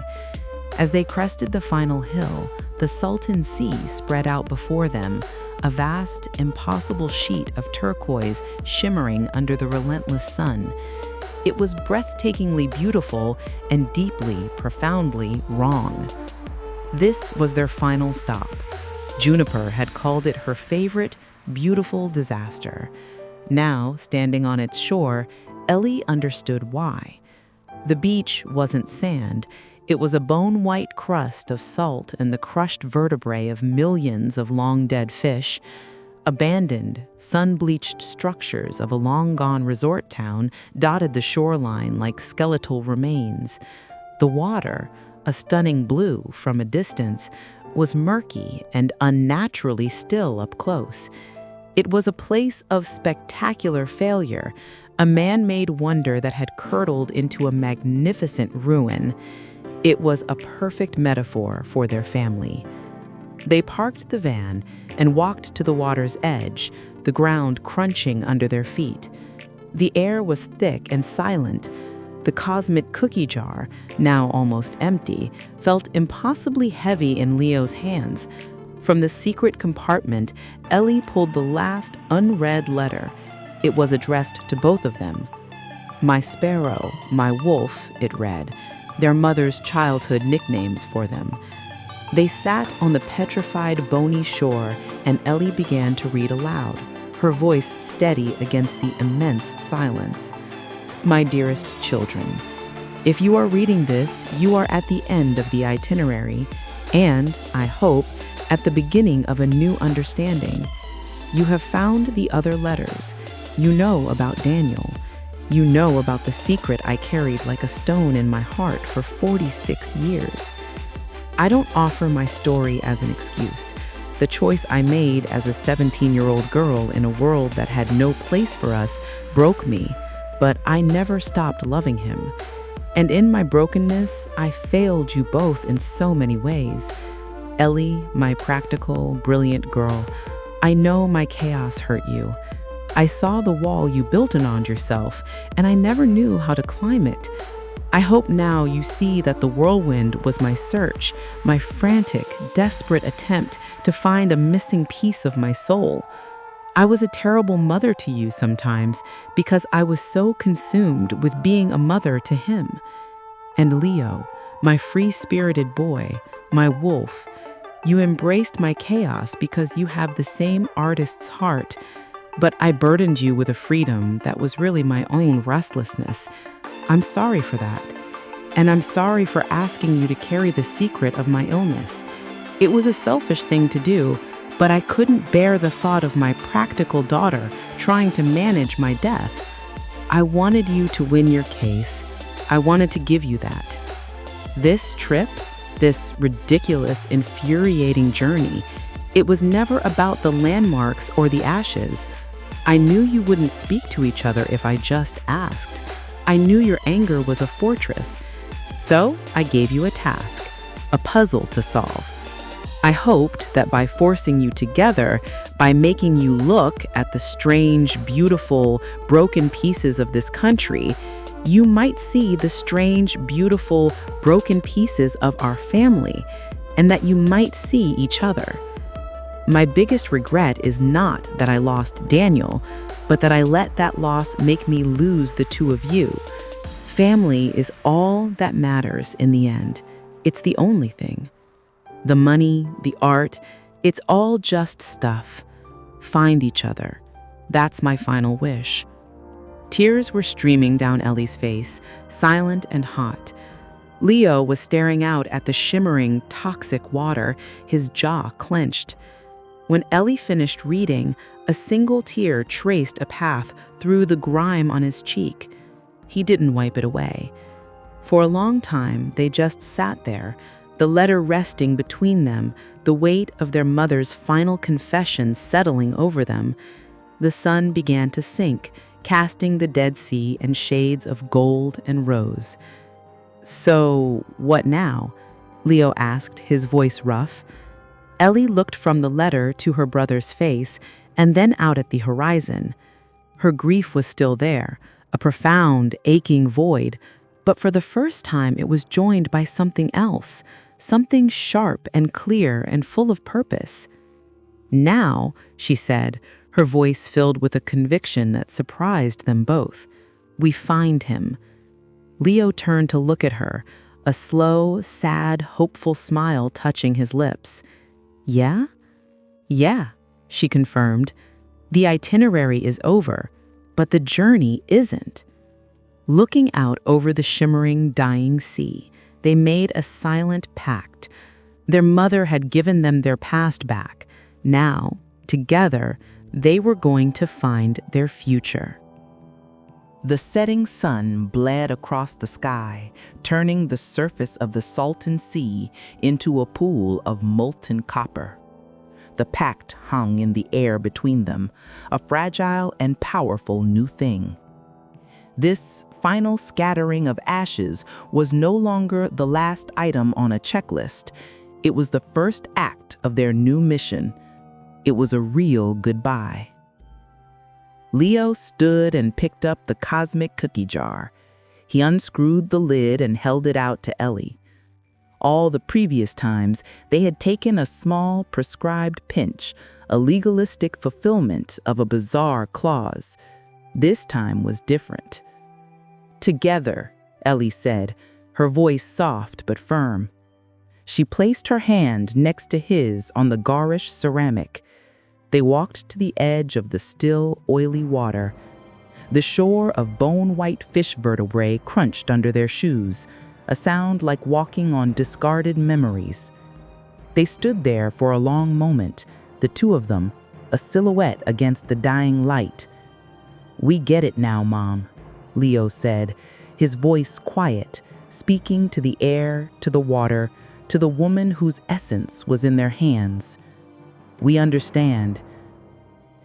As they crested the final hill, the Salton Sea spread out before them, a vast, impossible sheet of turquoise shimmering under the relentless sun. It was breathtakingly beautiful and deeply, profoundly wrong. This was their final stop. Juniper had called it her favorite, beautiful disaster. Now, standing on its shore, Ellie understood why. The beach wasn't sand. It was a bone-white crust of salt and the crushed vertebrae of millions of long-dead fish. Abandoned, sun-bleached structures of a long-gone resort town dotted the shoreline like skeletal remains. The water, a stunning blue from a distance, was murky and unnaturally still up close. It was a place of spectacular failure, a man-made wonder that had curdled into a magnificent ruin. It was a perfect metaphor for their family. They parked the van and walked to the water's edge, the ground crunching under their feet. The air was thick and silent. The cosmic cookie jar, now almost empty, felt impossibly heavy in Leo's hands. From the secret compartment, Ellie pulled the last unread letter. It was addressed to both of them. "My sparrow, my wolf," it read, their mother's childhood nicknames for them. They sat on the petrified, bony shore, and Ellie began to read aloud, her voice steady against the immense silence. "My dearest children, if you are reading this, you are at the end of the itinerary, and, I hope, at the beginning of a new understanding. You have found the other letters. You know about Daniel. You know about the secret I carried like a stone in my heart for 46 years. I don't offer my story as an excuse. The choice I made as a 17-year-old girl in a world that had no place for us broke me, but I never stopped loving him. And in my brokenness, I failed you both in so many ways. Ellie, my practical, brilliant girl, I know my chaos hurt you. I saw the wall you built around yourself, and I never knew how to climb it. I hope now you see that the whirlwind was my search, my frantic, desperate attempt to find a missing piece of my soul. I was a terrible mother to you sometimes because I was so consumed with being a mother to him. And Leo, my free-spirited boy, my wolf. You embraced my chaos because you have the same artist's heart, but I burdened you with a freedom that was really my own restlessness. I'm sorry for that. And I'm sorry for asking you to carry the secret of my illness. It was a selfish thing to do, but I couldn't bear the thought of my practical daughter trying to manage my death. I wanted you to win your case. I wanted to give you that. This trip, this ridiculous, infuriating journey, it was never about the landmarks or the ashes. I knew you wouldn't speak to each other if I just asked. I knew your anger was a fortress. So I gave you a task, a puzzle to solve. I hoped that by forcing you together, by making you look at the strange, beautiful, broken pieces of this country, you might see the strange, beautiful, broken pieces of our family, and that you might see each other. My biggest regret is not that I lost Daniel, but that I let that loss make me lose the two of you. Family is all that matters in the end. It's the only thing. The money, the art, it's all just stuff. Find each other. That's my final wish. Tears were streaming down Ellie's face, silent and hot. Leo was staring out at the shimmering, toxic water, his jaw clenched. When Ellie finished reading, a single tear traced a path through the grime on his cheek. He didn't wipe it away. For a long time, they just sat there, the letter resting between them, the weight of their mother's final confession settling over them. The sun began to sink, casting the Dead Sea in shades of gold and rose. "So, what now?" Leo asked, his voice rough. Ellie looked from the letter to her brother's face and then out at the horizon. Her grief was still there, a profound, aching void, but for the first time it was joined by something else, something sharp and clear and full of purpose. "Now," she said, her voice filled with a conviction that surprised them both, "we find him." Leo turned to look at her, a slow, sad, hopeful smile touching his lips. "Yeah?" "Yeah," she confirmed. "The itinerary is over, but the journey isn't." Looking out over the shimmering, dying sea, they made a silent pact. Their mother had given them their past back. Now, together, they were going to find their future. The setting sun bled across the sky, turning the surface of the Salton Sea into a pool of molten copper. The pact hung in the air between them, a fragile and powerful new thing. This final scattering of ashes was no longer the last item on a checklist. It was the first act of their new mission. It was a real goodbye. Leo stood and picked up the cosmic cookie jar. He unscrewed the lid and held it out to Ellie. All the previous times, they had taken a small, prescribed pinch, a legalistic fulfillment of a bizarre clause. This time was different. "Together," Ellie said, her voice soft but firm. She placed her hand next to his on the garish ceramic. They walked to the edge of the still, oily water. The shore of bone-white fish vertebrae crunched under their shoes, a sound like walking on discarded memories. They stood there for a long moment, the two of them, a silhouette against the dying light. "We get it now, Mom," Leo said, his voice quiet, speaking to the air, to the water, to the woman whose essence was in their hands. "We understand."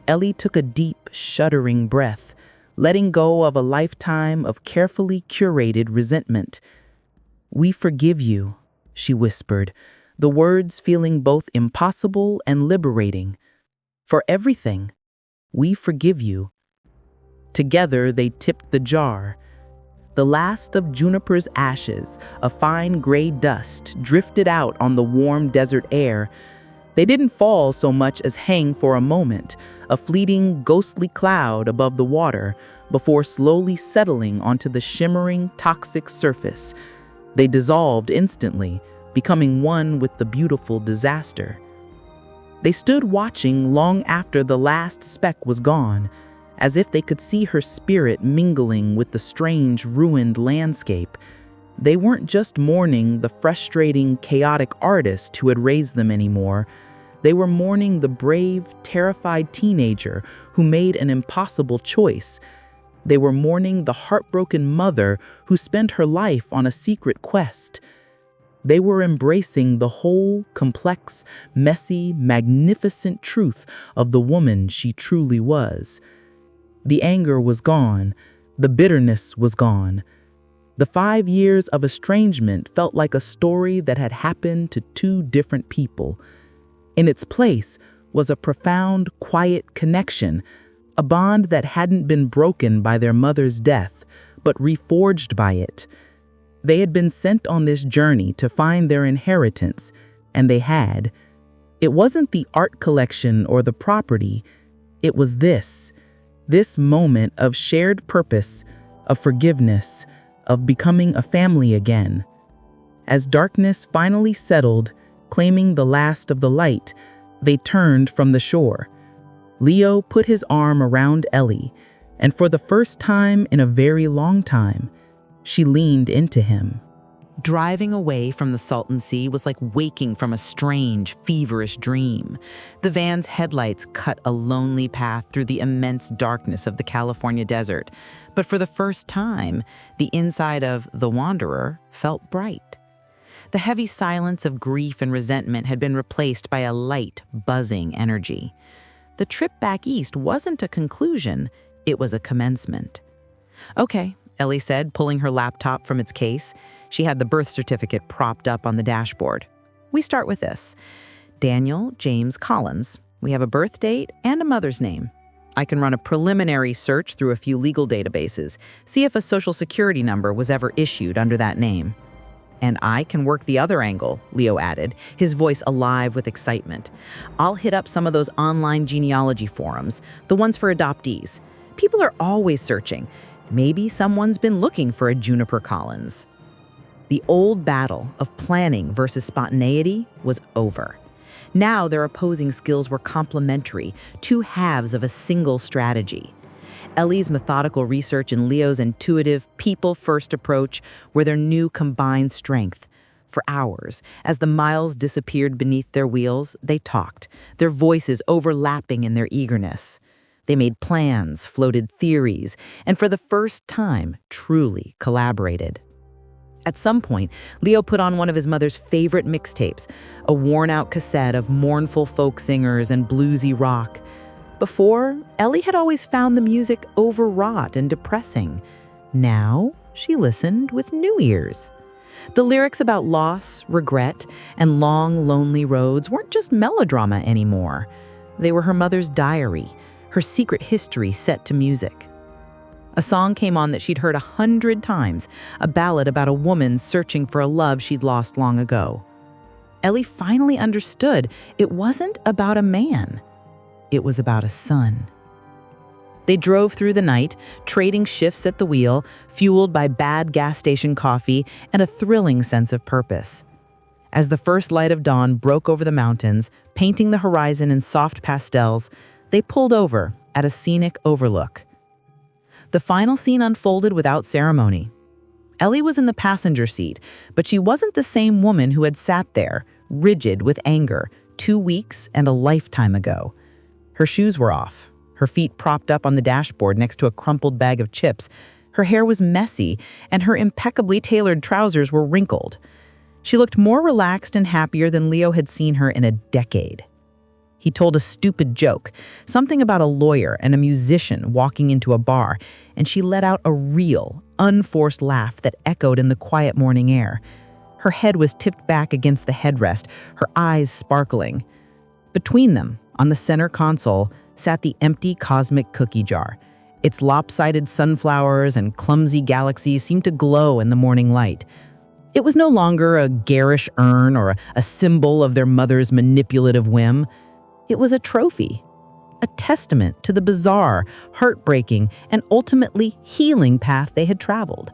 Ellie took a deep, shuddering breath, letting go of a lifetime of carefully curated resentment. "We forgive you," she whispered, the words feeling both impossible and liberating. "For everything, we forgive you." Together, they tipped the jar. The last of Juniper's ashes, a fine gray dust, drifted out on the warm desert air. They didn't fall so much as hang for a moment, a fleeting, ghostly cloud above the water, before slowly settling onto the shimmering, toxic surface. They dissolved instantly, becoming one with the beautiful disaster. They stood watching long after the last speck was gone, as if they could see her spirit mingling with the strange, ruined landscape. They weren't just mourning the frustrating, chaotic artist who had raised them anymore. They were mourning the brave, terrified teenager who made an impossible choice. They were mourning the heartbroken mother who spent her life on a secret quest. They were embracing the whole, complex, messy, magnificent truth of the woman she truly was. The anger was gone. The bitterness was gone. The 5 years of estrangement felt like a story that had happened to two different people. In its place was a profound, quiet connection, a bond that hadn't been broken by their mother's death, but reforged by it. They had been sent on this journey to find their inheritance, and they had. It wasn't the art collection or the property. It was this moment of shared purpose, of forgiveness, of becoming a family again. As darkness finally settled, claiming the last of the light, they turned from the shore. Leo put his arm around Ellie, and for the first time in a very long time, she leaned into him. Driving away from the Salton Sea was like waking from a strange, feverish dream. The van's headlights cut a lonely path through the immense darkness of the California desert. But for the first time, the inside of The Wanderer felt bright. The heavy silence of grief and resentment had been replaced by a light, buzzing energy. The trip back east wasn't a conclusion, it was a commencement. "Okay," Ellie said, pulling her laptop from its case. She had the birth certificate propped up on the dashboard. "We start with this. Daniel James Collins. We have a birth date and a mother's name. I can run a preliminary search through a few legal databases, see if a social security number was ever issued under that name." "And I can work the other angle," Leo added, his voice alive with excitement. "I'll hit up some of those online genealogy forums, the ones for adoptees. People are always searching. Maybe someone's been looking for a Juniper Collins." The old battle of planning versus spontaneity was over. Now their opposing skills were complementary, two halves of a single strategy. Ellie's methodical research and Leo's intuitive, people-first approach were their new combined strength. For hours, as the miles disappeared beneath their wheels, they talked, their voices overlapping in their eagerness. They made plans, floated theories, and for the first time, truly collaborated. At some point, Leo put on one of his mother's favorite mixtapes, a worn-out cassette of mournful folk singers and bluesy rock. Before, Ellie had always found the music overwrought and depressing. Now, she listened with new ears. The lyrics about loss, regret, and long, lonely roads weren't just melodrama anymore. They were her mother's diary, her secret history set to music. A song came on that she'd heard 100 times, a ballad about a woman searching for a love she'd lost long ago. Ellie finally understood it wasn't about a man. It was about a son. They drove through the night, trading shifts at the wheel, fueled by bad gas station coffee and a thrilling sense of purpose. As the first light of dawn broke over the mountains, painting the horizon in soft pastels, they pulled over at a scenic overlook. The final scene unfolded without ceremony. Ellie was in the passenger seat, but she wasn't the same woman who had sat there, rigid with anger, 2 weeks and a lifetime ago. Her shoes were off, her feet propped up on the dashboard next to a crumpled bag of chips. Her hair was messy, and her impeccably tailored trousers were wrinkled. She looked more relaxed and happier than Leo had seen her in a decade. He told a stupid joke, something about a lawyer and a musician walking into a bar, and she let out a real, unforced laugh that echoed in the quiet morning air. Her head was tipped back against the headrest, her eyes sparkling. Between them, on the center console, sat the empty cosmic cookie jar. Its lopsided sunflowers and clumsy galaxies seemed to glow in the morning light. It was no longer a garish urn or a symbol of their mother's manipulative whim. It was a trophy, a testament to the bizarre, heartbreaking, and ultimately healing path they had traveled.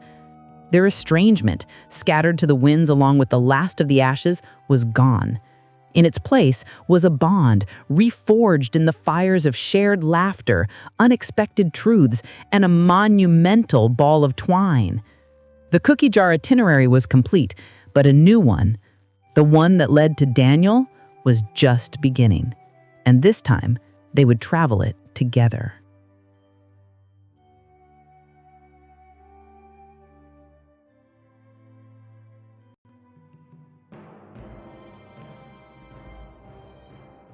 Their estrangement, scattered to the winds along with the last of the ashes, was gone. In its place was a bond, reforged in the fires of shared laughter, unexpected truths, and a monumental ball of twine. The cookie jar itinerary was complete, but a new one, the one that led to Daniel, was just beginning. And this time, they would travel it together.